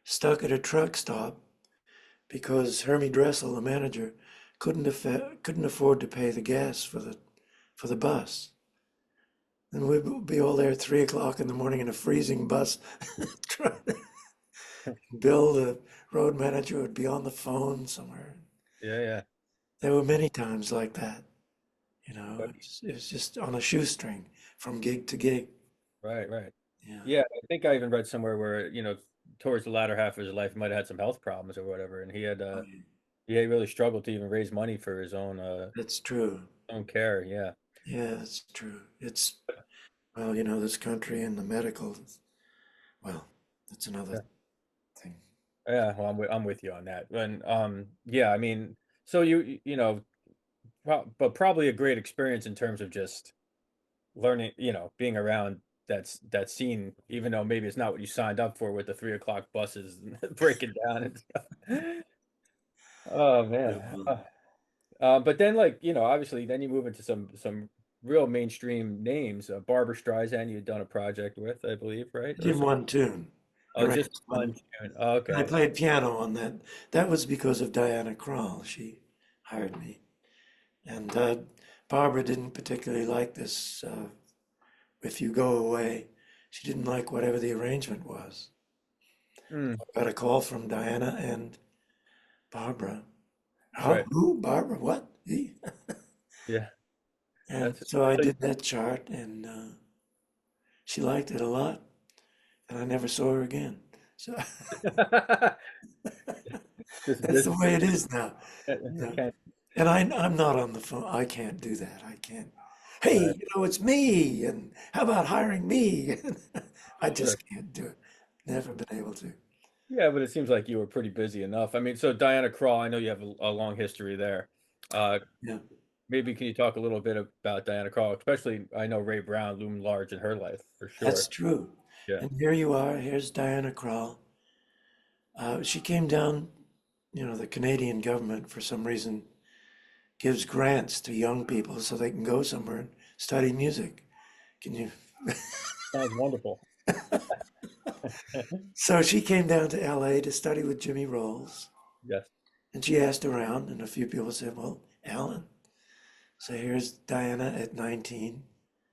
[SPEAKER 2] stuck at a truck stop because Hermie Dressel, the manager, couldn't afford to pay the gas for the bus. And we'd be all there at 3 o'clock in the morning in a freezing bus. Bill, the road manager, would be on the phone somewhere.
[SPEAKER 1] Yeah, yeah.
[SPEAKER 2] There were many times like that.
[SPEAKER 1] But
[SPEAKER 2] It was just on a shoestring from gig to gig.
[SPEAKER 1] right, right.
[SPEAKER 2] Yeah.
[SPEAKER 1] Yeah, I think I even read somewhere where, towards the latter half of his life, he might have had some health problems or whatever, and
[SPEAKER 2] Oh, yeah.
[SPEAKER 1] he had really struggled to even raise money for his
[SPEAKER 2] That's true.
[SPEAKER 1] own care. Yeah.
[SPEAKER 2] Yeah, that's true. Well, this country and the medical, well, that's another
[SPEAKER 1] Yeah.
[SPEAKER 2] thing.
[SPEAKER 1] Yeah, well, I'm with you on that. And yeah, I mean, so but probably a great experience in terms of just learning, being around that scene, even though maybe it's not what you signed up for with the 3 o'clock buses and breaking down and stuff. Oh
[SPEAKER 2] Yeah,
[SPEAKER 1] man.
[SPEAKER 2] well,
[SPEAKER 1] But then, like, obviously, then you move into some real mainstream names. Barbara Streisand, you had done a project with, I believe, right?
[SPEAKER 2] I
[SPEAKER 1] Or
[SPEAKER 2] did
[SPEAKER 1] some,
[SPEAKER 2] one tune,
[SPEAKER 1] oh, just
[SPEAKER 2] arranged
[SPEAKER 1] one
[SPEAKER 2] one.
[SPEAKER 1] tune. Oh,
[SPEAKER 2] I
[SPEAKER 1] okay.
[SPEAKER 2] played piano on that. That was because of Diana Krall. She hired me. And Barbara didn't particularly like this. If you go away, she didn't like whatever the arrangement was.
[SPEAKER 1] Mm,
[SPEAKER 2] Got a call from Diana and Barbara. How,
[SPEAKER 1] right.
[SPEAKER 2] who? Barbara? What? He?
[SPEAKER 1] Yeah.
[SPEAKER 2] And
[SPEAKER 1] That's
[SPEAKER 2] so I
[SPEAKER 1] so.
[SPEAKER 2] did that chart, and she liked it a lot, and I never saw her again. So that's
[SPEAKER 1] This
[SPEAKER 2] the way it is now.
[SPEAKER 1] I
[SPEAKER 2] Yeah.
[SPEAKER 1] can't.
[SPEAKER 2] And I'm not on the phone. I can't do that. I can't. Hey,
[SPEAKER 1] Right.
[SPEAKER 2] it's me, and how about hiring me? I just
[SPEAKER 1] Sure.
[SPEAKER 2] can't do it. Never been able to.
[SPEAKER 1] Yeah, but it seems like you were pretty busy enough. I mean, so Diana Krall, I know you have a long history there. Uh,
[SPEAKER 2] Yeah,
[SPEAKER 1] maybe can you talk a little bit about Diana Krall, especially I know Ray Brown loomed large in her life for
[SPEAKER 2] that's
[SPEAKER 1] sure.
[SPEAKER 2] true.
[SPEAKER 1] Yeah.
[SPEAKER 2] And here you are. Here's Diana Krall. She came down, the Canadian government for some reason gives grants to young people so they can go somewhere and study music. Can you?
[SPEAKER 1] Sounds wonderful.
[SPEAKER 2] So she came down to LA to study with Jimmy Rolls,
[SPEAKER 1] Yes.
[SPEAKER 2] and she asked around, and a few people said, "Well, Alan." So here's Diana at 19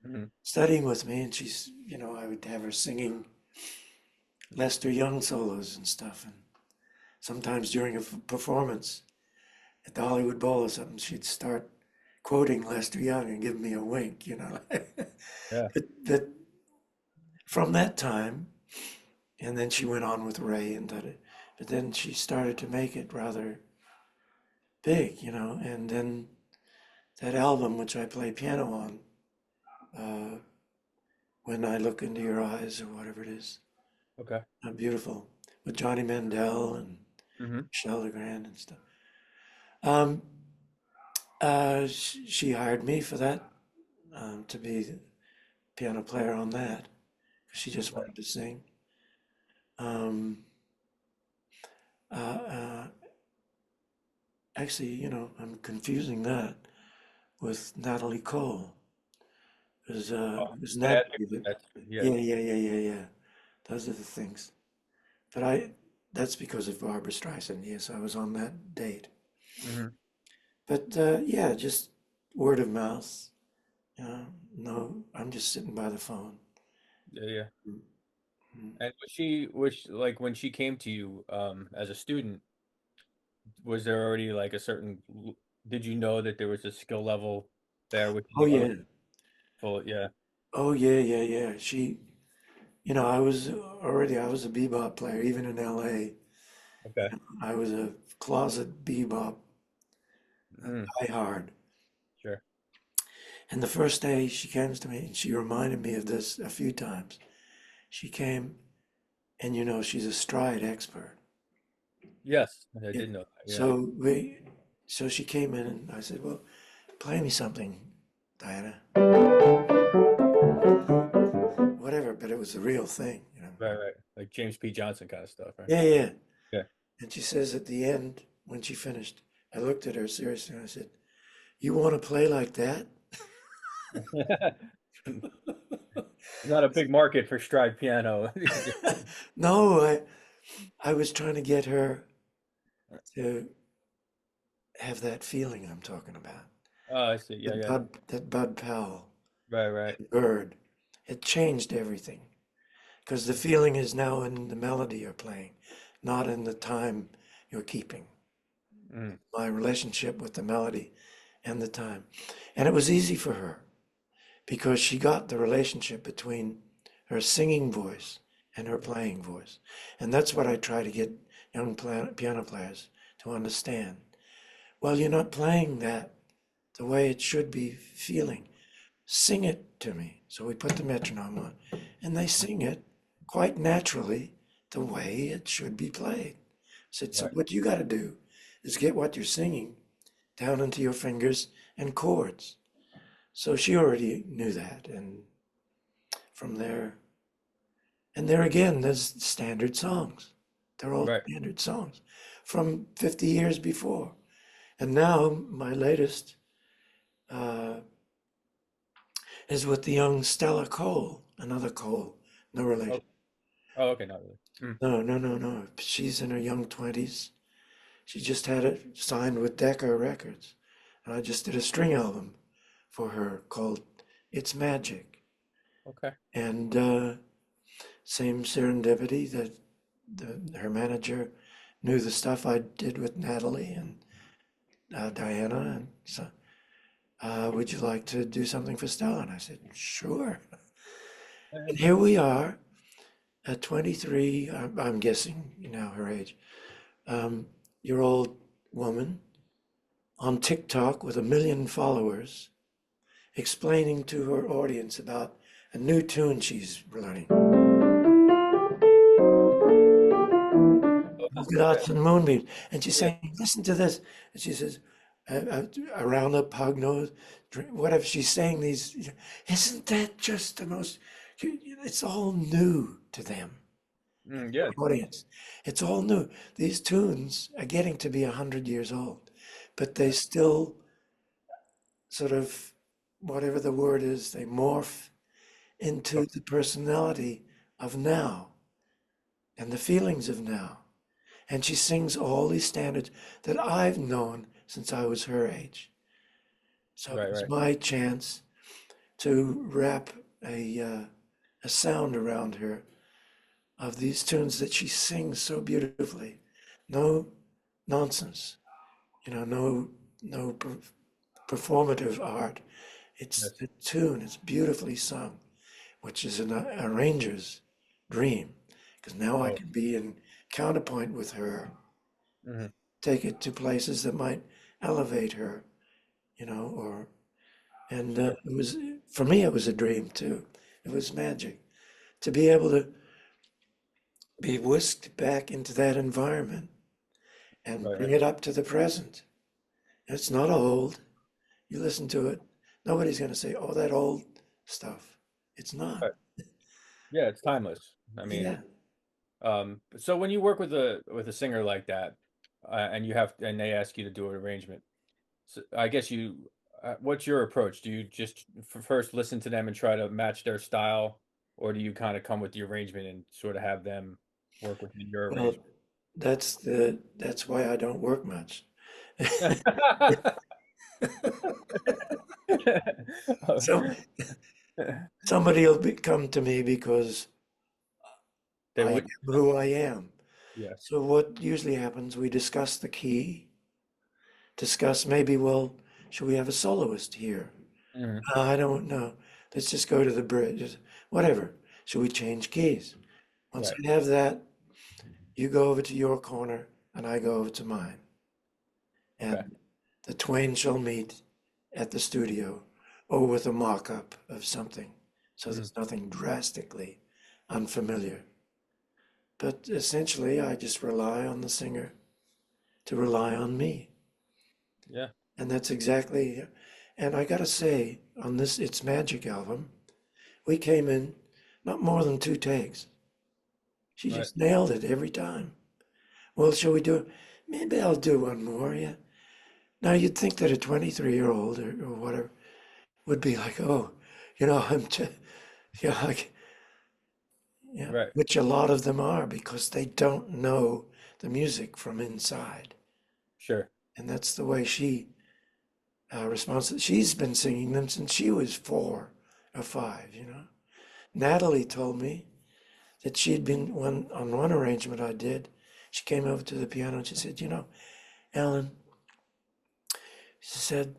[SPEAKER 1] Mhm.
[SPEAKER 2] studying with me, and I would have her singing Lester Young solos and stuff, and sometimes during a performance at the Hollywood Bowl or something, she'd start quoting Lester Young and give me a wink.
[SPEAKER 1] Yeah.
[SPEAKER 2] But from that time, and then she went on with Ray and did it, but then she started to make it rather big, and then that album, which I play piano on, uh, When I Look Into Your Eyes or whatever it is,
[SPEAKER 1] Okay.
[SPEAKER 2] beautiful, with Johnny Mandel and
[SPEAKER 1] Hmm.
[SPEAKER 2] Michel Legrand and stuff. Um, she hired me for that, to be the piano player on that. She just
[SPEAKER 1] Right.
[SPEAKER 2] wanted to sing. Um, uh, uh, Actually, I'm confusing that with Natalie Cole.
[SPEAKER 1] Oh,
[SPEAKER 2] It was
[SPEAKER 1] yeah,
[SPEAKER 2] Natalie that,
[SPEAKER 1] that's yeah.
[SPEAKER 2] yeah, yeah, yeah, yeah, yeah. Those are the things. But that's because of Barbara Streisand. Yes, I was on that date.
[SPEAKER 1] Hmm.
[SPEAKER 2] But yeah, just word of mouth. No, I'm just sitting by the phone.
[SPEAKER 1] Yeah, yeah.
[SPEAKER 2] Mhm.
[SPEAKER 1] And which like when she came to you as a student, was there already like a certain did you know that there was a skill level there with
[SPEAKER 2] Oh
[SPEAKER 1] the other
[SPEAKER 2] yeah,
[SPEAKER 1] full, yeah.
[SPEAKER 2] oh yeah, yeah, yeah. I was a bebop player, even in LA.
[SPEAKER 1] Okay.
[SPEAKER 2] I was a closet bebop
[SPEAKER 1] Mm,
[SPEAKER 2] diehard.
[SPEAKER 1] sure.
[SPEAKER 2] And the first day she came to me, and she reminded me of this a few times. She came, and she's a stride expert.
[SPEAKER 1] Yes, I
[SPEAKER 2] Yeah.
[SPEAKER 1] did know that. Yeah.
[SPEAKER 2] So she came in, and I said, "Well, play me something, Diana." Whatever, but it was the real thing.
[SPEAKER 1] Right, right. Like James P. Johnson kind of stuff, right?
[SPEAKER 2] Yeah, yeah.
[SPEAKER 1] Yeah.
[SPEAKER 2] And she says at the end, when she finished, I looked at her seriously and I said, "You want to play like that?"
[SPEAKER 1] Not a big market for stride piano.
[SPEAKER 2] No, I was trying to get her to have that feeling I'm talking about.
[SPEAKER 1] Oh, I see. Yeah, yeah.
[SPEAKER 2] That Bud Powell,
[SPEAKER 1] Right, right.
[SPEAKER 2] Bird, it changed everything because the feeling is now in the melody you're playing, not in the time you're keeping.
[SPEAKER 1] Mm,
[SPEAKER 2] My relationship with the melody and the time. And it was easy for her because she got the relationship between her singing voice and her playing voice. And that's what I try to get young piano players to understand. Well, you're not playing that the way it should be feeling. Sing it to me. So we put the metronome on, and they sing it quite naturally the way it should be played. I said, so
[SPEAKER 1] right,
[SPEAKER 2] what you got to do is get what you're singing down into your fingers and chords. So she already knew that, and from there, and there again, there's standard songs. They're all
[SPEAKER 1] right.
[SPEAKER 2] standard songs from 50 years before. And now my latest uh, is with the young Stella Cole, another Cole, no
[SPEAKER 1] Oh,
[SPEAKER 2] relation.
[SPEAKER 1] oh, okay, not really. Mm,
[SPEAKER 2] No, no, no, no. She's in her young 20s. She just had it signed with Decca Records. And I just did a string album for her called It's Magic.
[SPEAKER 1] okay.
[SPEAKER 2] And same serendipity that her manager knew the stuff I did with Natalie and Diana. And so, would you like to do something for Stella? And I said, sure. And here we are at 23, I'm guessing now her age, year old woman on TikTok with 1 million followers, explaining to her audience about a new tune she's learning.
[SPEAKER 1] Oh, that's
[SPEAKER 2] Polka dots
[SPEAKER 1] okay.
[SPEAKER 2] and moonbeams. And she's
[SPEAKER 1] Yeah.
[SPEAKER 2] saying, listen to this. And she says, around the pug nose, whatever. She's saying these, isn't that just the most, it's all new to them,
[SPEAKER 1] Mm, yeah.
[SPEAKER 2] audience. It's all new. These tunes are getting to be 100 years old, but they
[SPEAKER 1] Right,
[SPEAKER 2] still sort of, whatever the word is, they morph
[SPEAKER 1] oh,
[SPEAKER 2] into the personality of now and the feelings of now. And she sings all these standards that I've known since I was her age. So it
[SPEAKER 1] right,
[SPEAKER 2] was
[SPEAKER 1] right.
[SPEAKER 2] my chance to wrap a sound around her of these tunes that she sings so beautifully. No nonsense, no performative art. It's
[SPEAKER 1] Yes.
[SPEAKER 2] the tune, it's beautifully sung, which is an arranger's dream. Because now I
[SPEAKER 1] Oh,
[SPEAKER 2] can be in counterpoint with her,
[SPEAKER 1] mhm.
[SPEAKER 2] take it to places that might elevate her, or and
[SPEAKER 1] Sure.
[SPEAKER 2] it was for me it was a dream too. It was magic to be able to be whisked back into that environment and
[SPEAKER 1] Right.
[SPEAKER 2] bring it up to the present. It's not old. You listen to it, nobody's going to say, "Oh, that old stuff." It's not.
[SPEAKER 1] Right. Yeah, it's timeless. I mean,
[SPEAKER 2] Yeah.
[SPEAKER 1] so when you work with a singer like that, and they ask you to do an arrangement, so I guess what's your approach? Do you just first listen to them and try to match their style, or do you kind of come with the arrangement and sort of have them work within your
[SPEAKER 2] Well,
[SPEAKER 1] arrangement?
[SPEAKER 2] that's why I don't work much. So somebody will come to me because
[SPEAKER 1] They
[SPEAKER 2] I am
[SPEAKER 1] want
[SPEAKER 2] who I am.
[SPEAKER 1] yes.
[SPEAKER 2] So what usually happens, we discuss the key, discuss maybe, well, should we have a soloist here?
[SPEAKER 1] Mhm.
[SPEAKER 2] I don't know. Let's just go to the bridge. Whatever. Should we change keys? Once
[SPEAKER 1] Right.
[SPEAKER 2] I have that, you go over to your corner and I go over to mine.
[SPEAKER 1] Okay.
[SPEAKER 2] And the twain shall meet at the studio or with a mock-up of something. So
[SPEAKER 1] Mhm.
[SPEAKER 2] there's nothing drastically unfamiliar. But essentially, I just rely on the singer to rely on me.
[SPEAKER 1] Yeah.
[SPEAKER 2] And that's exactly, and I gotta say, on this It's Magic album, we came in not more than 2 takes. She
[SPEAKER 1] Right.
[SPEAKER 2] just nailed it every time. Well, shall we do it? Maybe I'll do one more, yeah. Now you'd think that a 23-year-old or whatever would be like, oh, I'm just, yeah, like, yeah,
[SPEAKER 1] Right.
[SPEAKER 2] which a lot of them are because they don't know the music from inside.
[SPEAKER 1] Sure.
[SPEAKER 2] And that's the way she responds. She's been singing them since she was 4 or 5. Natalie told me that she'd been on one arrangement I did. She came over to the piano and she said, Alan, she said,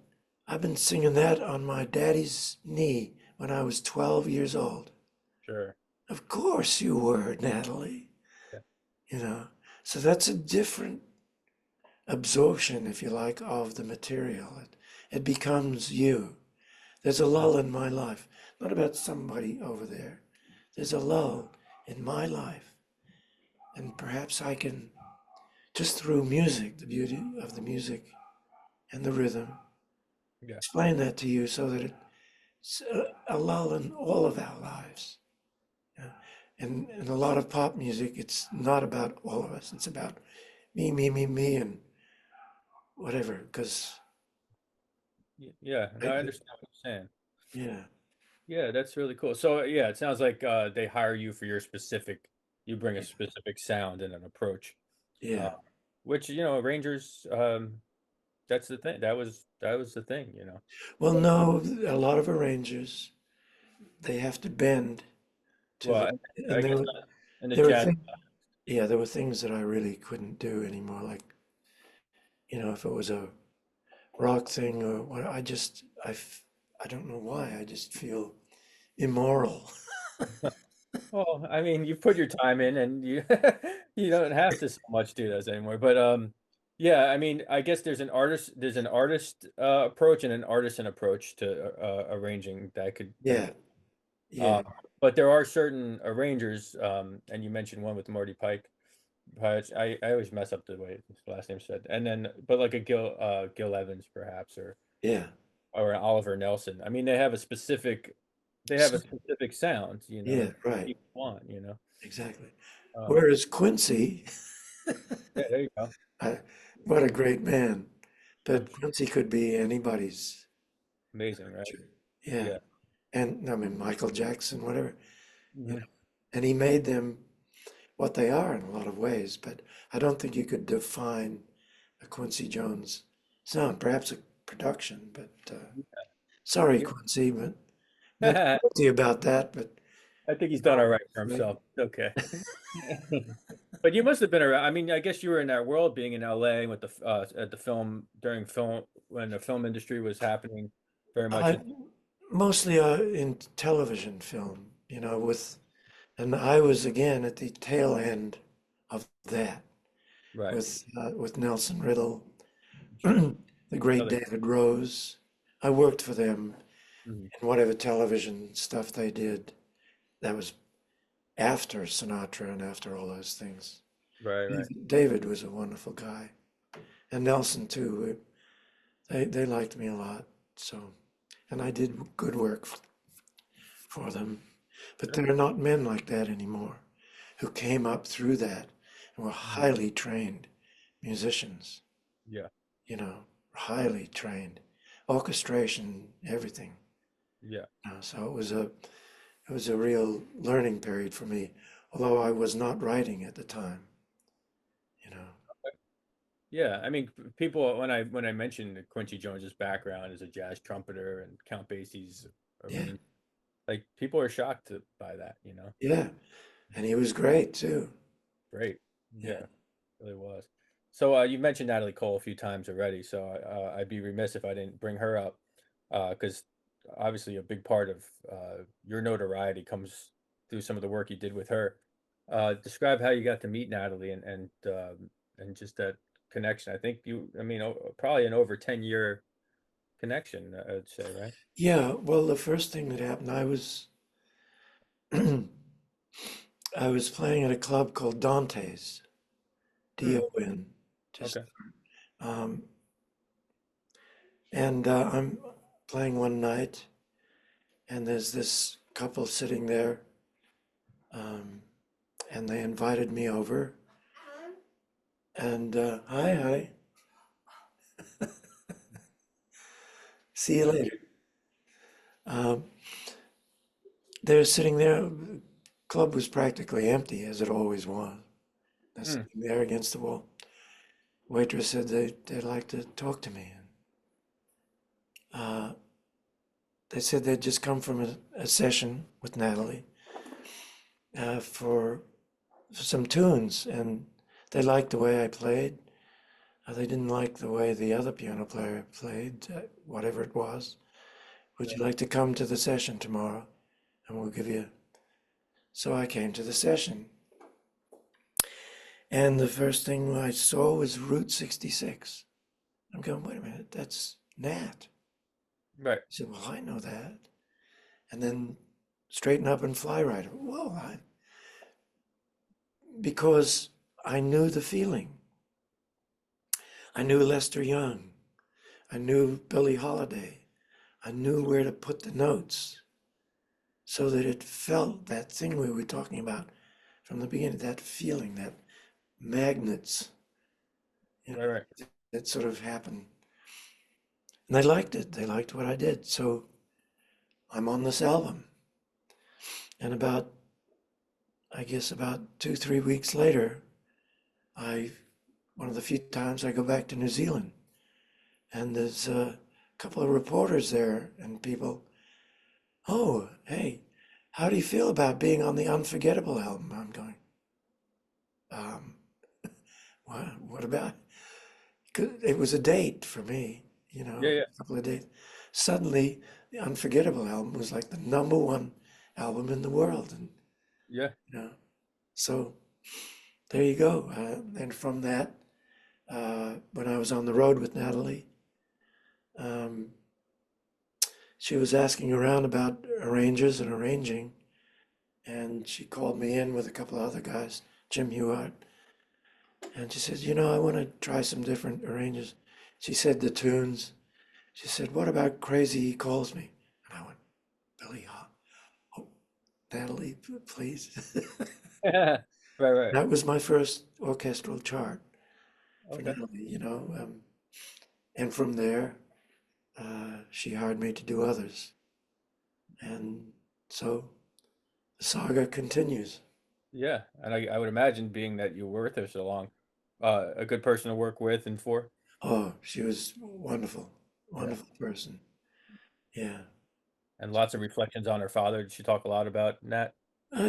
[SPEAKER 2] I've been singing that on my daddy's knee when I was 12 years old.
[SPEAKER 1] Sure.
[SPEAKER 2] Of course you were, Natalie.
[SPEAKER 1] Yeah.
[SPEAKER 2] You know, so that's a different absorption, if you like, of the material. It becomes you. There's a lull in my life, not about somebody over there. There's a lull in my life. And perhaps I can, just through music, the beauty of the music and the rhythm,
[SPEAKER 1] Yeah.
[SPEAKER 2] explain that to you so that it's a lull in all of our lives. Yeah. And in a lot of pop music, it's not about all of us. It's about me, and whatever. Because,
[SPEAKER 1] Yeah. No, I understand what you're saying.
[SPEAKER 2] yeah,
[SPEAKER 1] Yeah, that's really cool. So yeah, it sounds like they hire you for your specific. You bring a specific sound and an approach, uh,
[SPEAKER 2] yeah.
[SPEAKER 1] which Rangers. That's the thing. That was the thing.
[SPEAKER 2] Well, no, a lot of arrangers, they have to bend to
[SPEAKER 1] Well,
[SPEAKER 2] the,
[SPEAKER 1] I
[SPEAKER 2] and
[SPEAKER 1] guess not in the
[SPEAKER 2] there were
[SPEAKER 1] jazz.
[SPEAKER 2] things, yeah, there were things that I really couldn't do anymore. Like, if it was a rock thing or what, I don't know why, I just feel immoral.
[SPEAKER 1] Well, I mean, you put your time in, and you you don't have to so much do those anymore. But yeah, I mean, I guess there's an artist approach and an artisan approach to arranging that could
[SPEAKER 2] Yeah, yeah,
[SPEAKER 1] Um, but there are certain arrangers, and you mentioned one with Marty Pike. I always mess up the way his last name said. And then, but like a Gil Evans, perhaps,
[SPEAKER 2] yeah,
[SPEAKER 1] or an Oliver Nelson. I mean, they have a specific sound,
[SPEAKER 2] yeah,
[SPEAKER 1] that
[SPEAKER 2] right,
[SPEAKER 1] people want.
[SPEAKER 2] exactly.
[SPEAKER 1] Um,
[SPEAKER 2] Whereas Quincy,
[SPEAKER 1] yeah, there you go.
[SPEAKER 2] I, what a great man.
[SPEAKER 1] I'm
[SPEAKER 2] But Quincy could be anybody's
[SPEAKER 1] amazing, right?
[SPEAKER 2] arranger. Yeah.
[SPEAKER 1] Yeah.
[SPEAKER 2] And I mean, Michael Jackson, whatever, you
[SPEAKER 1] Mhm.
[SPEAKER 2] know. And he made them what they are in a lot of ways, but I don't think you could define a Quincy Jones sound, perhaps a production, but sorry,
[SPEAKER 1] Yeah.
[SPEAKER 2] Quincy, but not guilty about that, but
[SPEAKER 1] I think he's done
[SPEAKER 2] no,
[SPEAKER 1] all right for
[SPEAKER 2] I'm afraid.
[SPEAKER 1] himself. Okay. But you must have been around. I mean, I guess you were in that world, being in LA with at the film during film when the film industry was happening very much.
[SPEAKER 2] I mostly in television film, and I was again at the tail end of that
[SPEAKER 1] Right.
[SPEAKER 2] with Nelson Riddle the great
[SPEAKER 1] Oh, they,
[SPEAKER 2] David Rose. I worked for them
[SPEAKER 1] mhm.
[SPEAKER 2] in whatever television stuff they did. That was after Sinatra and after all those things.
[SPEAKER 1] Right, right.
[SPEAKER 2] David was a wonderful guy, and Nelson too. They liked me a lot. So, and I did good work for them. But
[SPEAKER 1] Sure.
[SPEAKER 2] there are not men like that anymore who came up through that and were
[SPEAKER 1] Mhm.
[SPEAKER 2] highly trained musicians,
[SPEAKER 1] Yeah,
[SPEAKER 2] highly trained, orchestration, everything.
[SPEAKER 1] yeah.
[SPEAKER 2] So it was a real learning period for me, although I was not writing at the time, you know.
[SPEAKER 1] Yeah, I mean, people when I mentioned Quincy Jones's background as a jazz trumpeter and Count Basie's
[SPEAKER 2] Yeah,
[SPEAKER 1] arrange, like people are shocked by that.
[SPEAKER 2] yeah. And he was great too.
[SPEAKER 1] Great.
[SPEAKER 2] Yeah.
[SPEAKER 1] Yeah, really was. So you mentioned Natalie Cole a few times already, so I'd be remiss if I didn't bring her up, because obviously a big part of your notoriety comes through some of the work you did with her. Describe how you got to meet Natalie and just that connection. I think I mean, probably an over 10-year connection, I'd say, right?
[SPEAKER 2] Yeah, well, the first thing that happened, I was playing at a club called Dante's,
[SPEAKER 1] Hmm.
[SPEAKER 2] Don, just
[SPEAKER 1] Okay.
[SPEAKER 2] um, and I'm playing one night, and there's this couple sitting there, um, and they invited me over, and hi, hi, see you later. Um, they were sitting there. The club was practically empty, as it always was. They're
[SPEAKER 1] Hmm.
[SPEAKER 2] sitting there against the wall. Waitress said they'd like to talk to me. Uh, they said they'd just come from a session with Natalie for some tunes, and they liked the way I played. They didn't like the way the other piano player played, whatever it was. Would
[SPEAKER 1] Yeah.
[SPEAKER 2] you like to come to the session tomorrow? And we'll give you. So I came to the session, and the first thing I saw was Route 66. I'm going, wait a minute, that's Nat.
[SPEAKER 1] Right.
[SPEAKER 2] He said, well, I know that. And then straighten up and fly right. Whoa, because I knew the feeling. I knew Lester Young. I knew Billie Holiday. I knew where to put the notes so that it felt that thing we were talking about from the beginning, that feeling, that magnets, you
[SPEAKER 1] Right,
[SPEAKER 2] know,
[SPEAKER 1] right.
[SPEAKER 2] that sort of happened. And they liked it. They liked what I did. So I'm on this album. And I guess about 2, 3 weeks later, I, one of the few times I go back to New Zealand, and there's a couple of reporters there and people, oh, hey, how do you feel about being on the Unforgettable album? I'm going, um, what about? 'Cause it was a date for me,
[SPEAKER 1] Yeah, yeah,
[SPEAKER 2] a couple of dates. Suddenly, the Unforgettable album was like the number one album in the world, and
[SPEAKER 1] yeah.
[SPEAKER 2] you know, so there you go. And from that, when I was on the road with Natalie, um, she was asking around about arrangers and arranging, and she called me in with a couple of other guys, Jim Hewart, and she said, I want to try some different arrangers. She said the tunes. She said, what about Crazy He Calls Me? And I went, Billy, oh, Natalie, please.
[SPEAKER 1] Right, right.
[SPEAKER 2] That was my first orchestral chart for
[SPEAKER 1] Okay.
[SPEAKER 2] Natalie, and from there, she hired me to do others. And so the saga continues.
[SPEAKER 1] Yeah, and I would imagine being that you were with her so long, a good person to work with and for.
[SPEAKER 2] Oh, she was wonderful,
[SPEAKER 1] Yeah,
[SPEAKER 2] wonderful person. Yeah.
[SPEAKER 1] and lots of reflections on her father. Did she talk a lot about Nat?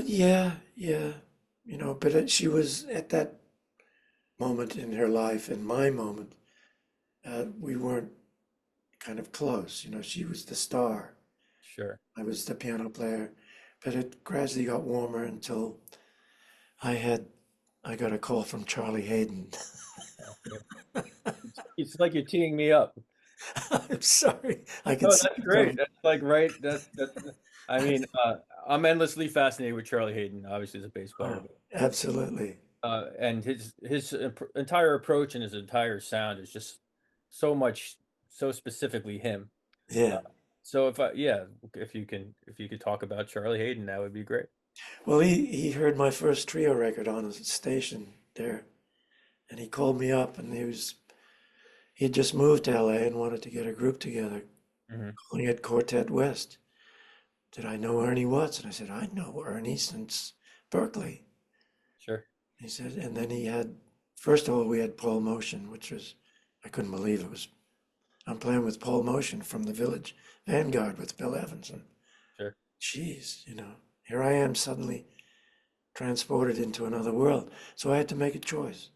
[SPEAKER 2] Yeah, yeah. But she was at that moment in her life and my moment, we weren't kind of close. She was the star.
[SPEAKER 1] Sure.
[SPEAKER 2] I was the piano player. But it gradually got warmer until I had I got a call from Charlie Haden.
[SPEAKER 1] Okay. It's like you're teeing me up.
[SPEAKER 2] I'm sorry. I could
[SPEAKER 1] No,
[SPEAKER 2] see
[SPEAKER 1] that's
[SPEAKER 2] it
[SPEAKER 1] great.
[SPEAKER 2] coming.
[SPEAKER 1] That's like right. That's. I mean, I'm endlessly fascinated with Charlie Haden, obviously as a bass player,
[SPEAKER 2] Oh, absolutely.
[SPEAKER 1] and his entire approach and his entire sound is just so much, so specifically him. Uh,
[SPEAKER 2] Yeah.
[SPEAKER 1] so if I, yeah, if you could talk about Charlie Haden, that would be great.
[SPEAKER 2] Well, he heard my first trio record on a station there, and he called me up, and he had just moved to LA and wanted to get a group together,
[SPEAKER 1] Hmm.
[SPEAKER 2] calling it Quartet West. Did I know Ernie Watts? And I said, I know Ernie since Berkeley.
[SPEAKER 1] Sure.
[SPEAKER 2] He said, and then he had, first of all, we had Paul Motion, which was, I couldn't believe it was, I'm playing with Paul Motion from the Village Vanguard with Bill Evans. And
[SPEAKER 1] Sure.
[SPEAKER 2] geez, here I am suddenly transported into another world. So I had to make a choice.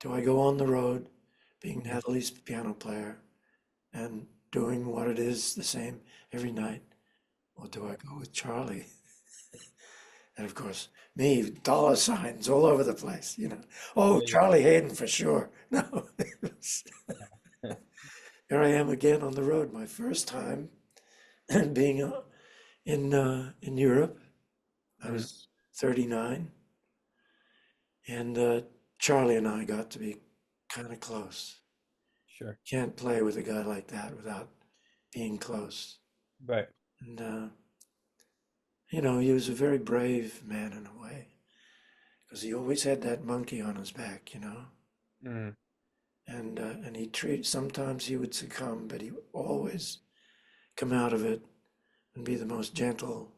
[SPEAKER 2] Do I go on the road being
[SPEAKER 1] Hmm.
[SPEAKER 2] Natalie's piano player and doing what it is the same every night? Or do I go with Charlie? And of course, me, dollar signs all over the place. Oh,
[SPEAKER 1] Yeah.
[SPEAKER 2] Charlie Haden for sure. No, here I am again on the road, my first time being in Europe. I
[SPEAKER 1] Hmm.
[SPEAKER 2] was 39, and Charlie and I got to be kind of close.
[SPEAKER 1] Sure.
[SPEAKER 2] Can't play with a guy like that without being close.
[SPEAKER 1] Right.
[SPEAKER 2] And he was a very brave man in a way, because he always had that monkey on his back.
[SPEAKER 1] Hmm.
[SPEAKER 2] And sometimes he would succumb, but he would always come out of it and be the most gentle,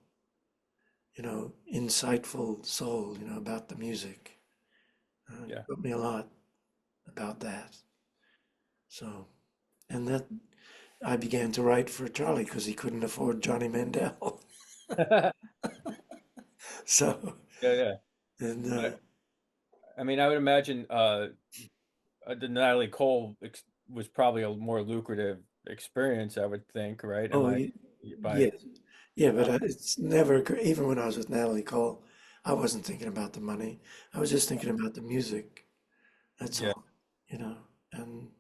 [SPEAKER 2] insightful soul, about the music. He
[SPEAKER 1] Yeah.
[SPEAKER 2] taught me a lot about that. So, and that I began to write for Charlie because he couldn't afford Johnny Mandel.
[SPEAKER 1] Yeah.
[SPEAKER 2] So,
[SPEAKER 1] Yeah.
[SPEAKER 2] and
[SPEAKER 1] But I mean, I would imagine the Natalie Cole was probably a more lucrative experience, I would think, right? Am
[SPEAKER 2] oh,
[SPEAKER 1] I by
[SPEAKER 2] yeah, yeah,
[SPEAKER 1] uh,
[SPEAKER 2] but it's never, even when I was with Natalie Cole, I wasn't thinking about the money. I was just thinking about the music. That's
[SPEAKER 1] yeah.
[SPEAKER 2] all, and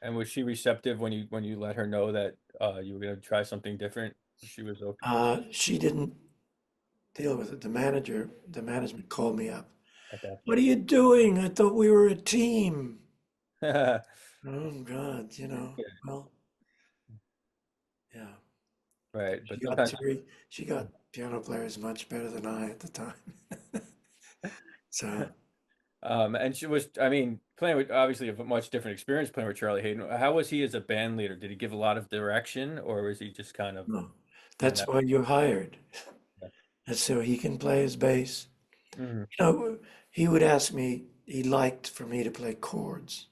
[SPEAKER 1] And was she receptive when you let her know that you were going to try something different? She was okay.
[SPEAKER 2] she didn't deal with it. The management called me up.
[SPEAKER 1] At that
[SPEAKER 2] What
[SPEAKER 1] point.
[SPEAKER 2] are you doing? I thought we were a team.
[SPEAKER 1] Yeah.
[SPEAKER 2] Oh God, well, yeah.
[SPEAKER 1] Right.
[SPEAKER 2] She
[SPEAKER 1] But
[SPEAKER 2] got
[SPEAKER 1] sometimes,
[SPEAKER 2] Terry, she got piano players much better than I at the time. So,
[SPEAKER 1] and she was, I mean, playing with obviously a much different experience playing with Charlie Hayden. How was he as a band leader? Did he give a lot of direction, or was he just kind of
[SPEAKER 2] no,
[SPEAKER 1] in
[SPEAKER 2] that's
[SPEAKER 1] that?
[SPEAKER 2] why you're hired.
[SPEAKER 1] Yeah.
[SPEAKER 2] That's so he can play his bass.
[SPEAKER 1] Hmm.
[SPEAKER 2] You know, he would ask me, he liked for me to play chords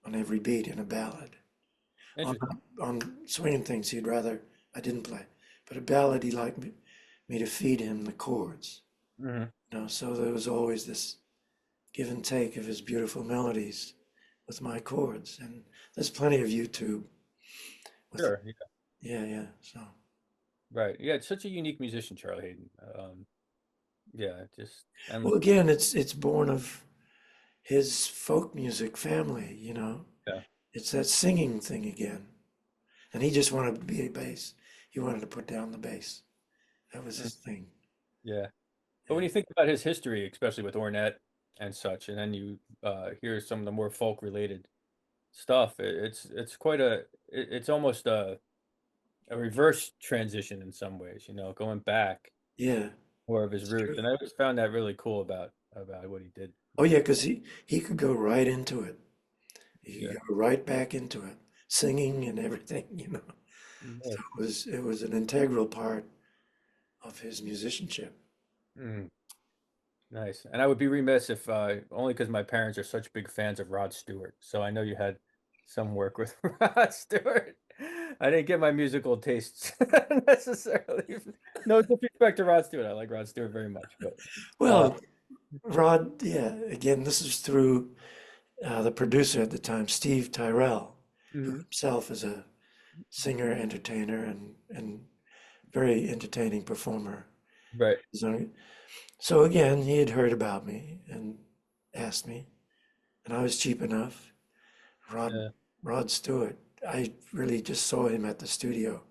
[SPEAKER 2] on every beat in a ballad. On
[SPEAKER 1] Interesting.
[SPEAKER 2] on swinging things, he'd rather I didn't play. But a ballad, he liked me to feed him the chords.
[SPEAKER 1] Hmm.
[SPEAKER 2] So there was always this give and take of his beautiful melodies with my chords. And there's plenty of YouTube with,
[SPEAKER 1] Sure. Yeah.
[SPEAKER 2] yeah, yeah. So,
[SPEAKER 1] Right. Yeah. It's such a unique musician, Charlie Hayden. Yeah. Just
[SPEAKER 2] well,
[SPEAKER 1] endless.
[SPEAKER 2] again, it's born of his folk music family.
[SPEAKER 1] Yeah.
[SPEAKER 2] It's that singing thing again. And he just wanted to be a bass. He wanted to put down the bass. That was
[SPEAKER 1] Mm.
[SPEAKER 2] his thing.
[SPEAKER 1] Yeah. But when
[SPEAKER 2] Yeah.
[SPEAKER 1] you think about his history, especially with Ornette and such, and then you hear some of the more folk related stuff, it's quite it's almost a reverse transition in some ways, going back
[SPEAKER 2] Yeah,
[SPEAKER 1] more of his
[SPEAKER 2] it's
[SPEAKER 1] roots.
[SPEAKER 2] true.
[SPEAKER 1] And I always found that really cool about what he did.
[SPEAKER 2] Oh yeah, because he could go right into it. He
[SPEAKER 1] Yeah.
[SPEAKER 2] could go right back into it, singing and everything.
[SPEAKER 1] Yeah.
[SPEAKER 2] So it was an integral part of his musicianship.
[SPEAKER 1] Mm, nice. And I would be remiss if only because my parents are such big fans of Rod Stewart. So I know you had some work with Rod Stewart. I didn't get my musical tastes necessarily. No disrespect to Rod Stewart. I like Rod Stewart very much, but uh,
[SPEAKER 2] Well, Rod, yeah, again, this is through the producer at the time, Steve Tyrell, who
[SPEAKER 1] mhm.
[SPEAKER 2] himself is a singer, entertainer, and very entertaining performer.
[SPEAKER 1] Right.
[SPEAKER 2] So again, he had heard about me, and asked me, and I was cheap enough. Rod
[SPEAKER 1] Yeah.
[SPEAKER 2] Rod Stewart. I really just saw him at the studio.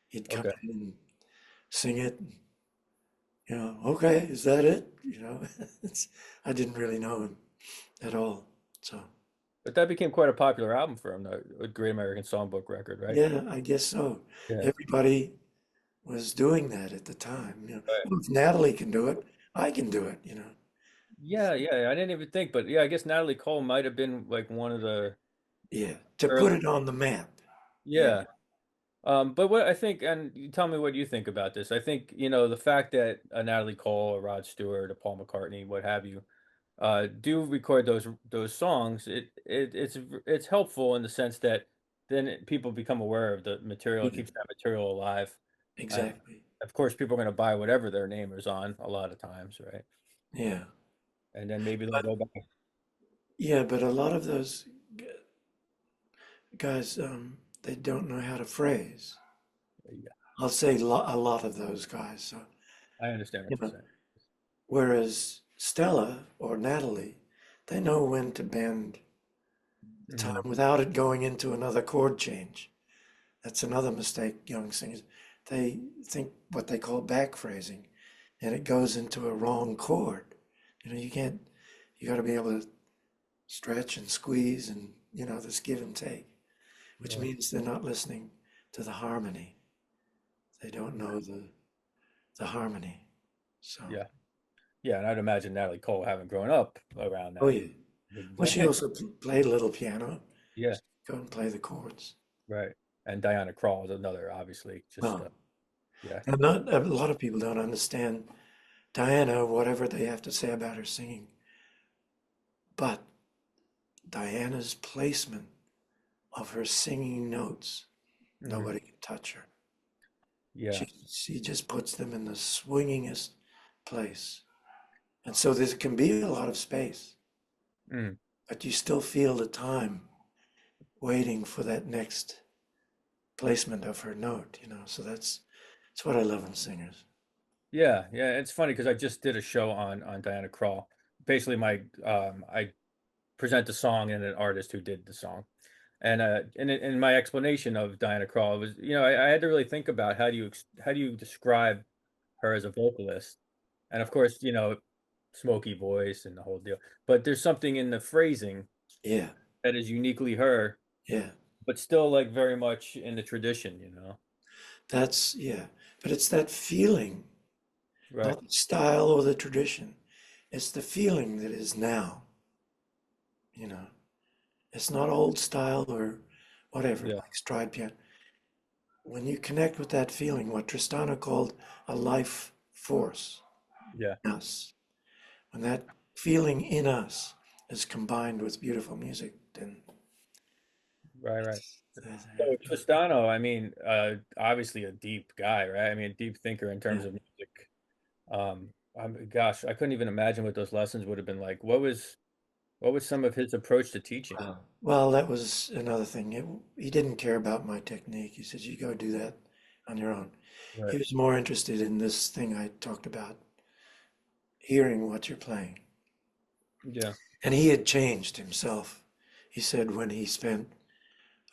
[SPEAKER 2] He'd come
[SPEAKER 1] Okay.
[SPEAKER 2] in and sing it. Okay, is that it? I didn't really know him at all. So,
[SPEAKER 1] But that became quite a popular album for him, the Great American Songbook record, right?
[SPEAKER 2] yeah, I guess so.
[SPEAKER 1] Yeah.
[SPEAKER 2] Everybody was doing that at the time.
[SPEAKER 1] Right.
[SPEAKER 2] Well, if Natalie can do it, I can do it.
[SPEAKER 1] Yeah, yeah. I didn't even think, but yeah, I guess Natalie Cole might have been like one of the
[SPEAKER 2] Yeah, to put
[SPEAKER 1] early.
[SPEAKER 2] it on the map. Yeah,
[SPEAKER 1] Yeah. But what I think, and you tell me what you think about this. I think, the fact that Natalie Cole or Rod Stewart or Paul McCartney, what have you, do record those songs, it's helpful in the sense that then people become aware of the material. It
[SPEAKER 2] yeah,
[SPEAKER 1] keeps that material alive. And
[SPEAKER 2] exactly.
[SPEAKER 1] of course, people are going to buy whatever their name is on a lot of times, right?
[SPEAKER 2] Yeah.
[SPEAKER 1] And then maybe they'll
[SPEAKER 2] But
[SPEAKER 1] go back.
[SPEAKER 2] yeah, but a lot of those guys, they don't know how to phrase.
[SPEAKER 1] Yeah,
[SPEAKER 2] I'll say a lot of those guys. So,
[SPEAKER 1] I understand
[SPEAKER 2] you
[SPEAKER 1] what you're
[SPEAKER 2] know,
[SPEAKER 1] saying.
[SPEAKER 2] whereas Stella or Natalie, they know when to bend the
[SPEAKER 1] Hmm.
[SPEAKER 2] time without it going into another chord change. That's another mistake young singers. They think what they call back phrasing, and it goes into a wrong chord. You can't, you got to be able to stretch and squeeze and, this give and take, which
[SPEAKER 1] Yeah,
[SPEAKER 2] means they're not listening to the harmony. They don't know the harmony. So,
[SPEAKER 1] yeah, yeah. And I'd imagine Natalie Cole, having grown up around
[SPEAKER 2] oh
[SPEAKER 1] that,
[SPEAKER 2] yeah.
[SPEAKER 1] would,
[SPEAKER 2] Well, she also played a little piano.
[SPEAKER 1] yeah,
[SPEAKER 2] Just go and play the chords.
[SPEAKER 1] right. And Diana Krall is another, obviously, just
[SPEAKER 2] Well,
[SPEAKER 1] yeah,
[SPEAKER 2] and not a lot of people don't understand Diana, whatever they have to say about her singing, but Diana's placement of her singing notes,
[SPEAKER 1] hmm,
[SPEAKER 2] nobody can touch her.
[SPEAKER 1] yeah,
[SPEAKER 2] She just puts them in the swingingest place. And so there can be a lot of space,
[SPEAKER 1] mm,
[SPEAKER 2] but you still feel the time waiting for that next placement of her note. So that's what I love in singers.
[SPEAKER 1] yeah, yeah. It's funny because I just did a show on Diana Krall. Basically, I present the song and an artist who did the song. And in my explanation of Diana Krall was, I had to really think about how do you describe her as a vocalist, and of course, smoky voice and the whole deal. But there's something in the phrasing
[SPEAKER 2] Yeah,
[SPEAKER 1] that is uniquely her,
[SPEAKER 2] yeah.
[SPEAKER 1] but still like very much in the tradition.
[SPEAKER 2] Yeah. But it's that feeling,
[SPEAKER 1] Right?
[SPEAKER 2] not the style or the tradition. It's the feeling that is now, you know. It's not old style or whatever,
[SPEAKER 1] Yeah,
[SPEAKER 2] like stride piano. When you connect with that feeling, what Tristano called a life force
[SPEAKER 1] yeah,
[SPEAKER 2] in us, when that feeling in us is combined with beautiful music, then
[SPEAKER 1] right, right.
[SPEAKER 2] that's,
[SPEAKER 1] So Tristano, I mean, obviously a deep guy, right? I mean, a deep thinker in
[SPEAKER 2] yeah.
[SPEAKER 1] terms of music. Gosh, I couldn't even imagine what those lessons would have been like. What was some of his approach to teaching?
[SPEAKER 2] Well, that was another thing. He didn't care about my technique. He said, you go do that on your own. He
[SPEAKER 1] Right.
[SPEAKER 2] was more interested in this thing I talked about, hearing what you're playing.
[SPEAKER 1] Yeah.
[SPEAKER 2] And he had changed himself. He said when he spent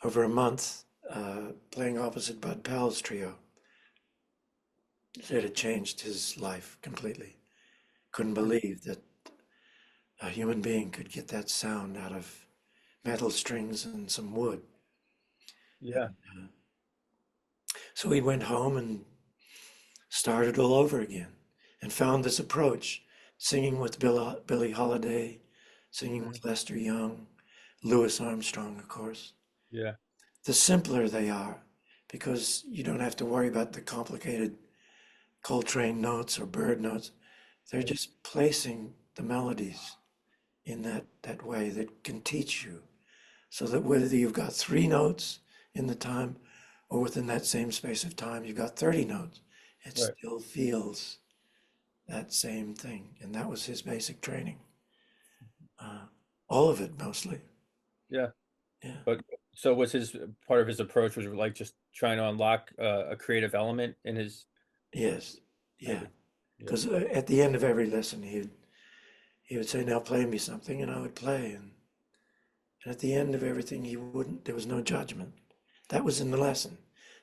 [SPEAKER 2] over a month playing opposite Bud Powell's trio, it had changed his life completely. Couldn't
[SPEAKER 1] Mm.
[SPEAKER 2] believe that a human being could get that sound out of metal strings and some wood.
[SPEAKER 1] Yeah.
[SPEAKER 2] So he went home and started all over again and found this approach, singing with Billie Holiday, singing
[SPEAKER 1] Mhm.
[SPEAKER 2] with Lester Young, Louis Armstrong, of course.
[SPEAKER 1] Yeah.
[SPEAKER 2] The simpler they are, because you don't have to worry about the complicated Coltrane notes or Bird notes. They're
[SPEAKER 1] Right.
[SPEAKER 2] just placing the melodies in that way that can teach you. So that whether you've got 3 notes in the time or within that same space of time, you've got 30 notes, it
[SPEAKER 1] Right.
[SPEAKER 2] still feels that same thing. And that was his basic training. Uh, all of it mostly.
[SPEAKER 1] Yeah.
[SPEAKER 2] Yeah.
[SPEAKER 1] But so was his part of his approach was like just trying to unlock a creative element in his
[SPEAKER 2] Yes. Yeah.
[SPEAKER 1] maybe. Yeah.
[SPEAKER 2] Because at the end of every lesson, he would say, "Now play me something," and I would play. And at the end of everything, he wouldn't. There was no judgment. That was in the lesson.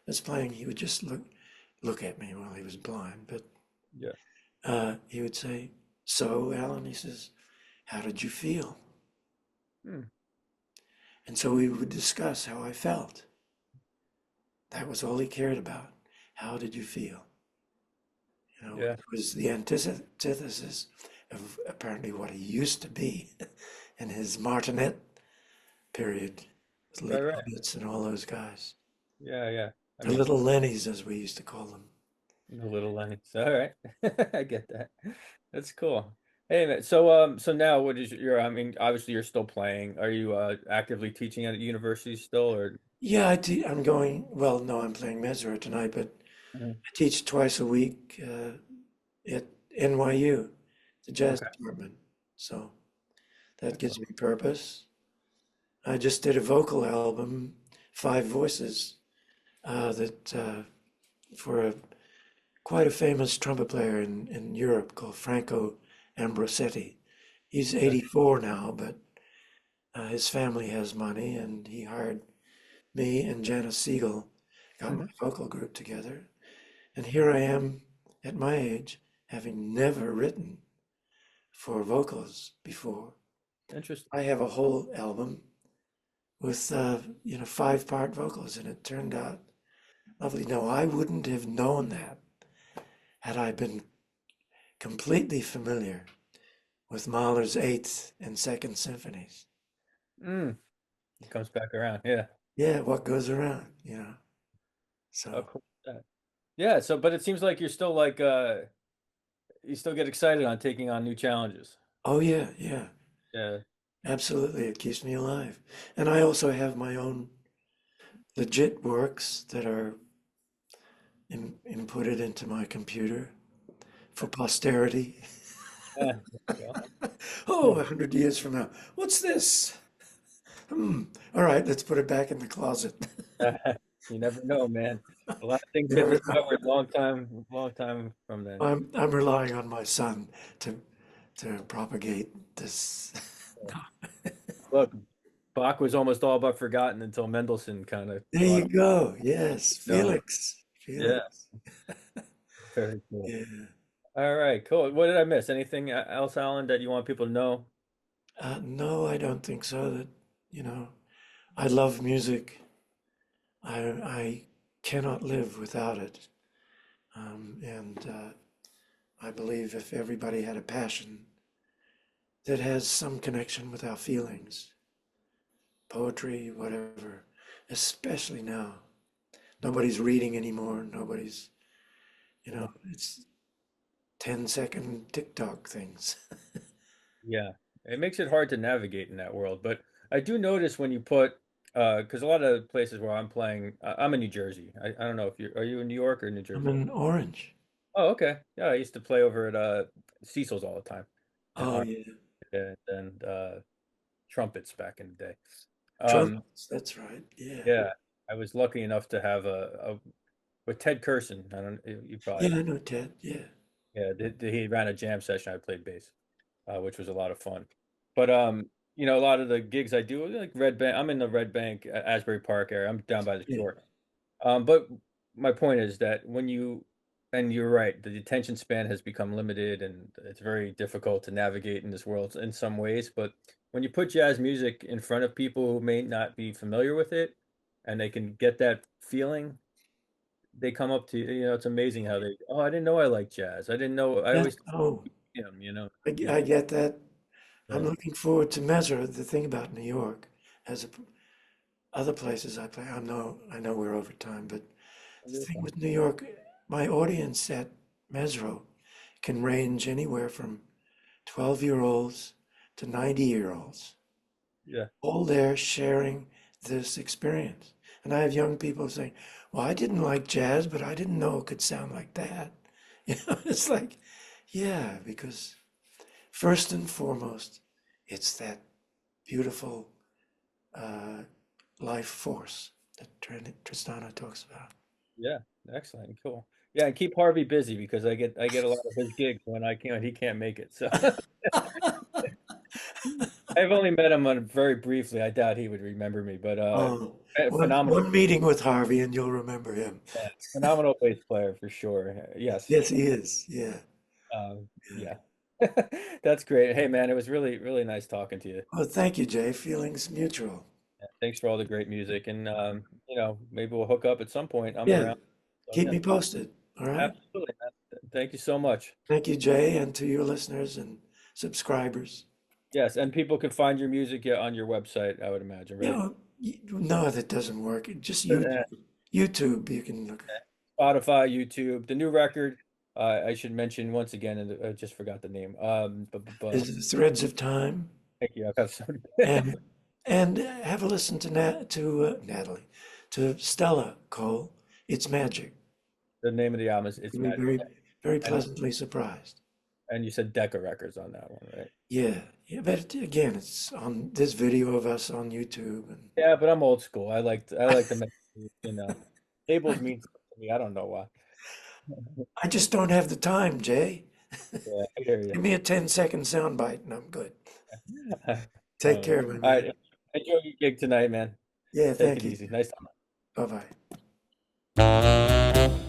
[SPEAKER 2] As playing, he would just look at me while he was blind. But
[SPEAKER 1] Yeah.
[SPEAKER 2] he would say, "So, Alan," he says, "how did you feel?"
[SPEAKER 1] Hmm.
[SPEAKER 2] And so we would discuss how I felt. That was all he cared about. How did you feel? You know,
[SPEAKER 1] Yeah.
[SPEAKER 2] it was the antithesis of apparently what he used to be in his martinet period with
[SPEAKER 1] Right.
[SPEAKER 2] Lee
[SPEAKER 1] Right.
[SPEAKER 2] Konitz and all those guys.
[SPEAKER 1] Yeah. Yeah. I
[SPEAKER 2] The
[SPEAKER 1] mean,
[SPEAKER 2] little Lennies, as we used to call them.
[SPEAKER 1] the little Lennox. All right. I get that. That's cool. Hey, man, so now what is your, I mean, obviously you're still playing. Are you actively teaching at a university still or?
[SPEAKER 2] Yeah, I'm going, well, no, I'm playing Mesra tonight, but
[SPEAKER 1] Mhm.
[SPEAKER 2] I teach twice a week at NYU, the jazz
[SPEAKER 1] Okay.
[SPEAKER 2] department. So that gives
[SPEAKER 1] Excellent.
[SPEAKER 2] me purpose. I just did a vocal album, Five Voices, that for quite a famous trumpet player in Europe called Franco Ambrosetti. He's
[SPEAKER 1] Okay.
[SPEAKER 2] 84 now, but his family has money, and he hired me and Janice Siegel, got my
[SPEAKER 1] Hmm.
[SPEAKER 2] vocal group together. And here I am at my age, having never written for vocals before.
[SPEAKER 1] Interesting.
[SPEAKER 2] I have a whole album with, five-part vocals, and it turned out lovely. No, I wouldn't have known that had I been completely familiar with Mahler's Eighth and Second Symphonies.
[SPEAKER 1] Mm. It comes back around. Yeah.
[SPEAKER 2] Yeah, what goes around,
[SPEAKER 1] Oh,
[SPEAKER 2] So,
[SPEAKER 1] cool. Yeah. Yeah. So, but it seems like you're still like, you still get excited on taking on new challenges.
[SPEAKER 2] oh yeah, yeah,
[SPEAKER 1] Yeah.
[SPEAKER 2] absolutely. It keeps me alive. And I also have my own legit works that are inputted into my computer for posterity.
[SPEAKER 1] Yeah. Yeah.
[SPEAKER 2] Oh, 100 years from now, what's this? All right, let's put it back in the closet.
[SPEAKER 1] You never know, man. A lot of things
[SPEAKER 2] You
[SPEAKER 1] get
[SPEAKER 2] never know.
[SPEAKER 1] discovered long time from then.
[SPEAKER 2] I'm relying on my son to propagate this.
[SPEAKER 1] Look, Bach was almost all but forgotten until Mendelssohn kind of
[SPEAKER 2] There
[SPEAKER 1] brought
[SPEAKER 2] you
[SPEAKER 1] him
[SPEAKER 2] go. Yes,
[SPEAKER 1] going.
[SPEAKER 2] Felix.
[SPEAKER 1] Yeah,
[SPEAKER 2] Felix.
[SPEAKER 1] very cool.
[SPEAKER 2] Yeah.
[SPEAKER 1] All right, cool. What did I miss? Anything else, Alan, that you want people to know?
[SPEAKER 2] No, I don't think so. You know, I love music. I cannot live without it. And I believe if everybody had a passion that has some connection with our feelings, poetry, whatever, especially now, nobody's reading anymore. Nobody's, it's 10-second TikTok things.
[SPEAKER 1] Yeah, it makes it hard to navigate in that world. But I do notice when you put, because a lot of places where I'm playing, I'm in New Jersey. I don't know if are you in New York or New
[SPEAKER 2] I'm
[SPEAKER 1] Jersey?
[SPEAKER 2] in Orange.
[SPEAKER 1] Oh, okay. Yeah, I used to play over at Cecil's all the time, and
[SPEAKER 2] Oh, yeah.
[SPEAKER 1] and trumpets back in the day. Um,
[SPEAKER 2] Trumpets, that's right. Yeah.
[SPEAKER 1] yeah, I was lucky enough to have a with Ted Curson. I don't, you probably,
[SPEAKER 2] Yeah, I know Ted. Yeah.
[SPEAKER 1] yeah, he ran a jam session. I played bass, which was a lot of fun. But a lot of the gigs I do, like Red Bank, I'm in the Red Bank, Asbury Park area. I'm down by the
[SPEAKER 2] Yeah.
[SPEAKER 1] shore. But my point is that and you're right, the attention span has become limited and it's very difficult to navigate in this world in some ways. But when you put jazz music in front of people who may not be familiar with it and they can get that feeling, they come up to you. It's amazing how I didn't know I like jazz. I didn't know. I
[SPEAKER 2] Yeah.
[SPEAKER 1] always
[SPEAKER 2] Oh,
[SPEAKER 1] yeah,
[SPEAKER 2] I get that. I'm
[SPEAKER 1] yeah.
[SPEAKER 2] looking forward to Mesra. The thing about New York, as other places I play, I know we're over time, but the
[SPEAKER 1] You're
[SPEAKER 2] thing
[SPEAKER 1] fine.
[SPEAKER 2] with New York, my audience at Mesro can range anywhere from 12-year-olds to 90-year-olds,
[SPEAKER 1] Yeah,
[SPEAKER 2] all there sharing this experience. And I have young people saying, "Well, I didn't like jazz, but I didn't know it could sound like that." It's like, yeah, because first and foremost, it's that beautiful uh, life force that Tristana talks about.
[SPEAKER 1] yeah, excellent, cool. Yeah, and keep Harvey busy because I get a lot of his gigs when he can't make it. So I've only met him on very briefly. I doubt he would remember me, but
[SPEAKER 2] Oh,
[SPEAKER 1] phenomenal,
[SPEAKER 2] one meeting with Harvey and you'll remember him.
[SPEAKER 1] phenomenal bass player for sure. Yes.
[SPEAKER 2] Yes, he is. Yeah. Yeah.
[SPEAKER 1] Yeah. That's great. Hey man, it was really, really nice talking to you.
[SPEAKER 2] Oh, thank you, Jay. Feelings mutual.
[SPEAKER 1] Thanks for all the great music, and maybe we'll hook up at some point. I'm
[SPEAKER 2] Yeah.
[SPEAKER 1] around. So
[SPEAKER 2] Keep
[SPEAKER 1] yeah,
[SPEAKER 2] me posted. All right.
[SPEAKER 1] absolutely, man. Thank you so much.
[SPEAKER 2] Thank you, Jay, and to your listeners and subscribers.
[SPEAKER 1] Yes, and people can find your music, yeah, on your website, I would imagine, right?
[SPEAKER 2] No, no, that doesn't work. Just
[SPEAKER 1] Uh,
[SPEAKER 2] YouTube. YouTube, you can look.
[SPEAKER 1] Spotify, YouTube, the new record. I should mention once again, and I just forgot the name.
[SPEAKER 2] Is the Threads of Time,
[SPEAKER 1] Thank you. I've got so
[SPEAKER 2] and have a listen to Natalie, to Stella Cole. It's magic.
[SPEAKER 1] the name of the album is It's
[SPEAKER 2] You'll be
[SPEAKER 1] Magic,
[SPEAKER 2] very
[SPEAKER 1] and
[SPEAKER 2] pleasantly surprised.
[SPEAKER 1] you said Decca Records on that one, right?
[SPEAKER 2] Yeah, yeah, but again, it's on this video of us on YouTube, and
[SPEAKER 1] Yeah, but I'm old school. I like the
[SPEAKER 2] I,
[SPEAKER 1] tables mean something to me. I don't know why.
[SPEAKER 2] I just don't have the time, Jay.
[SPEAKER 1] Yeah, I hear you.
[SPEAKER 2] Give me a 10-second soundbite and I'm good. Take care, my
[SPEAKER 1] All
[SPEAKER 2] man.
[SPEAKER 1] right. Enjoy your gig tonight, man.
[SPEAKER 2] Yeah,
[SPEAKER 1] Take
[SPEAKER 2] thank
[SPEAKER 1] it
[SPEAKER 2] you.
[SPEAKER 1] easy. Nice talking.
[SPEAKER 2] Bye bye.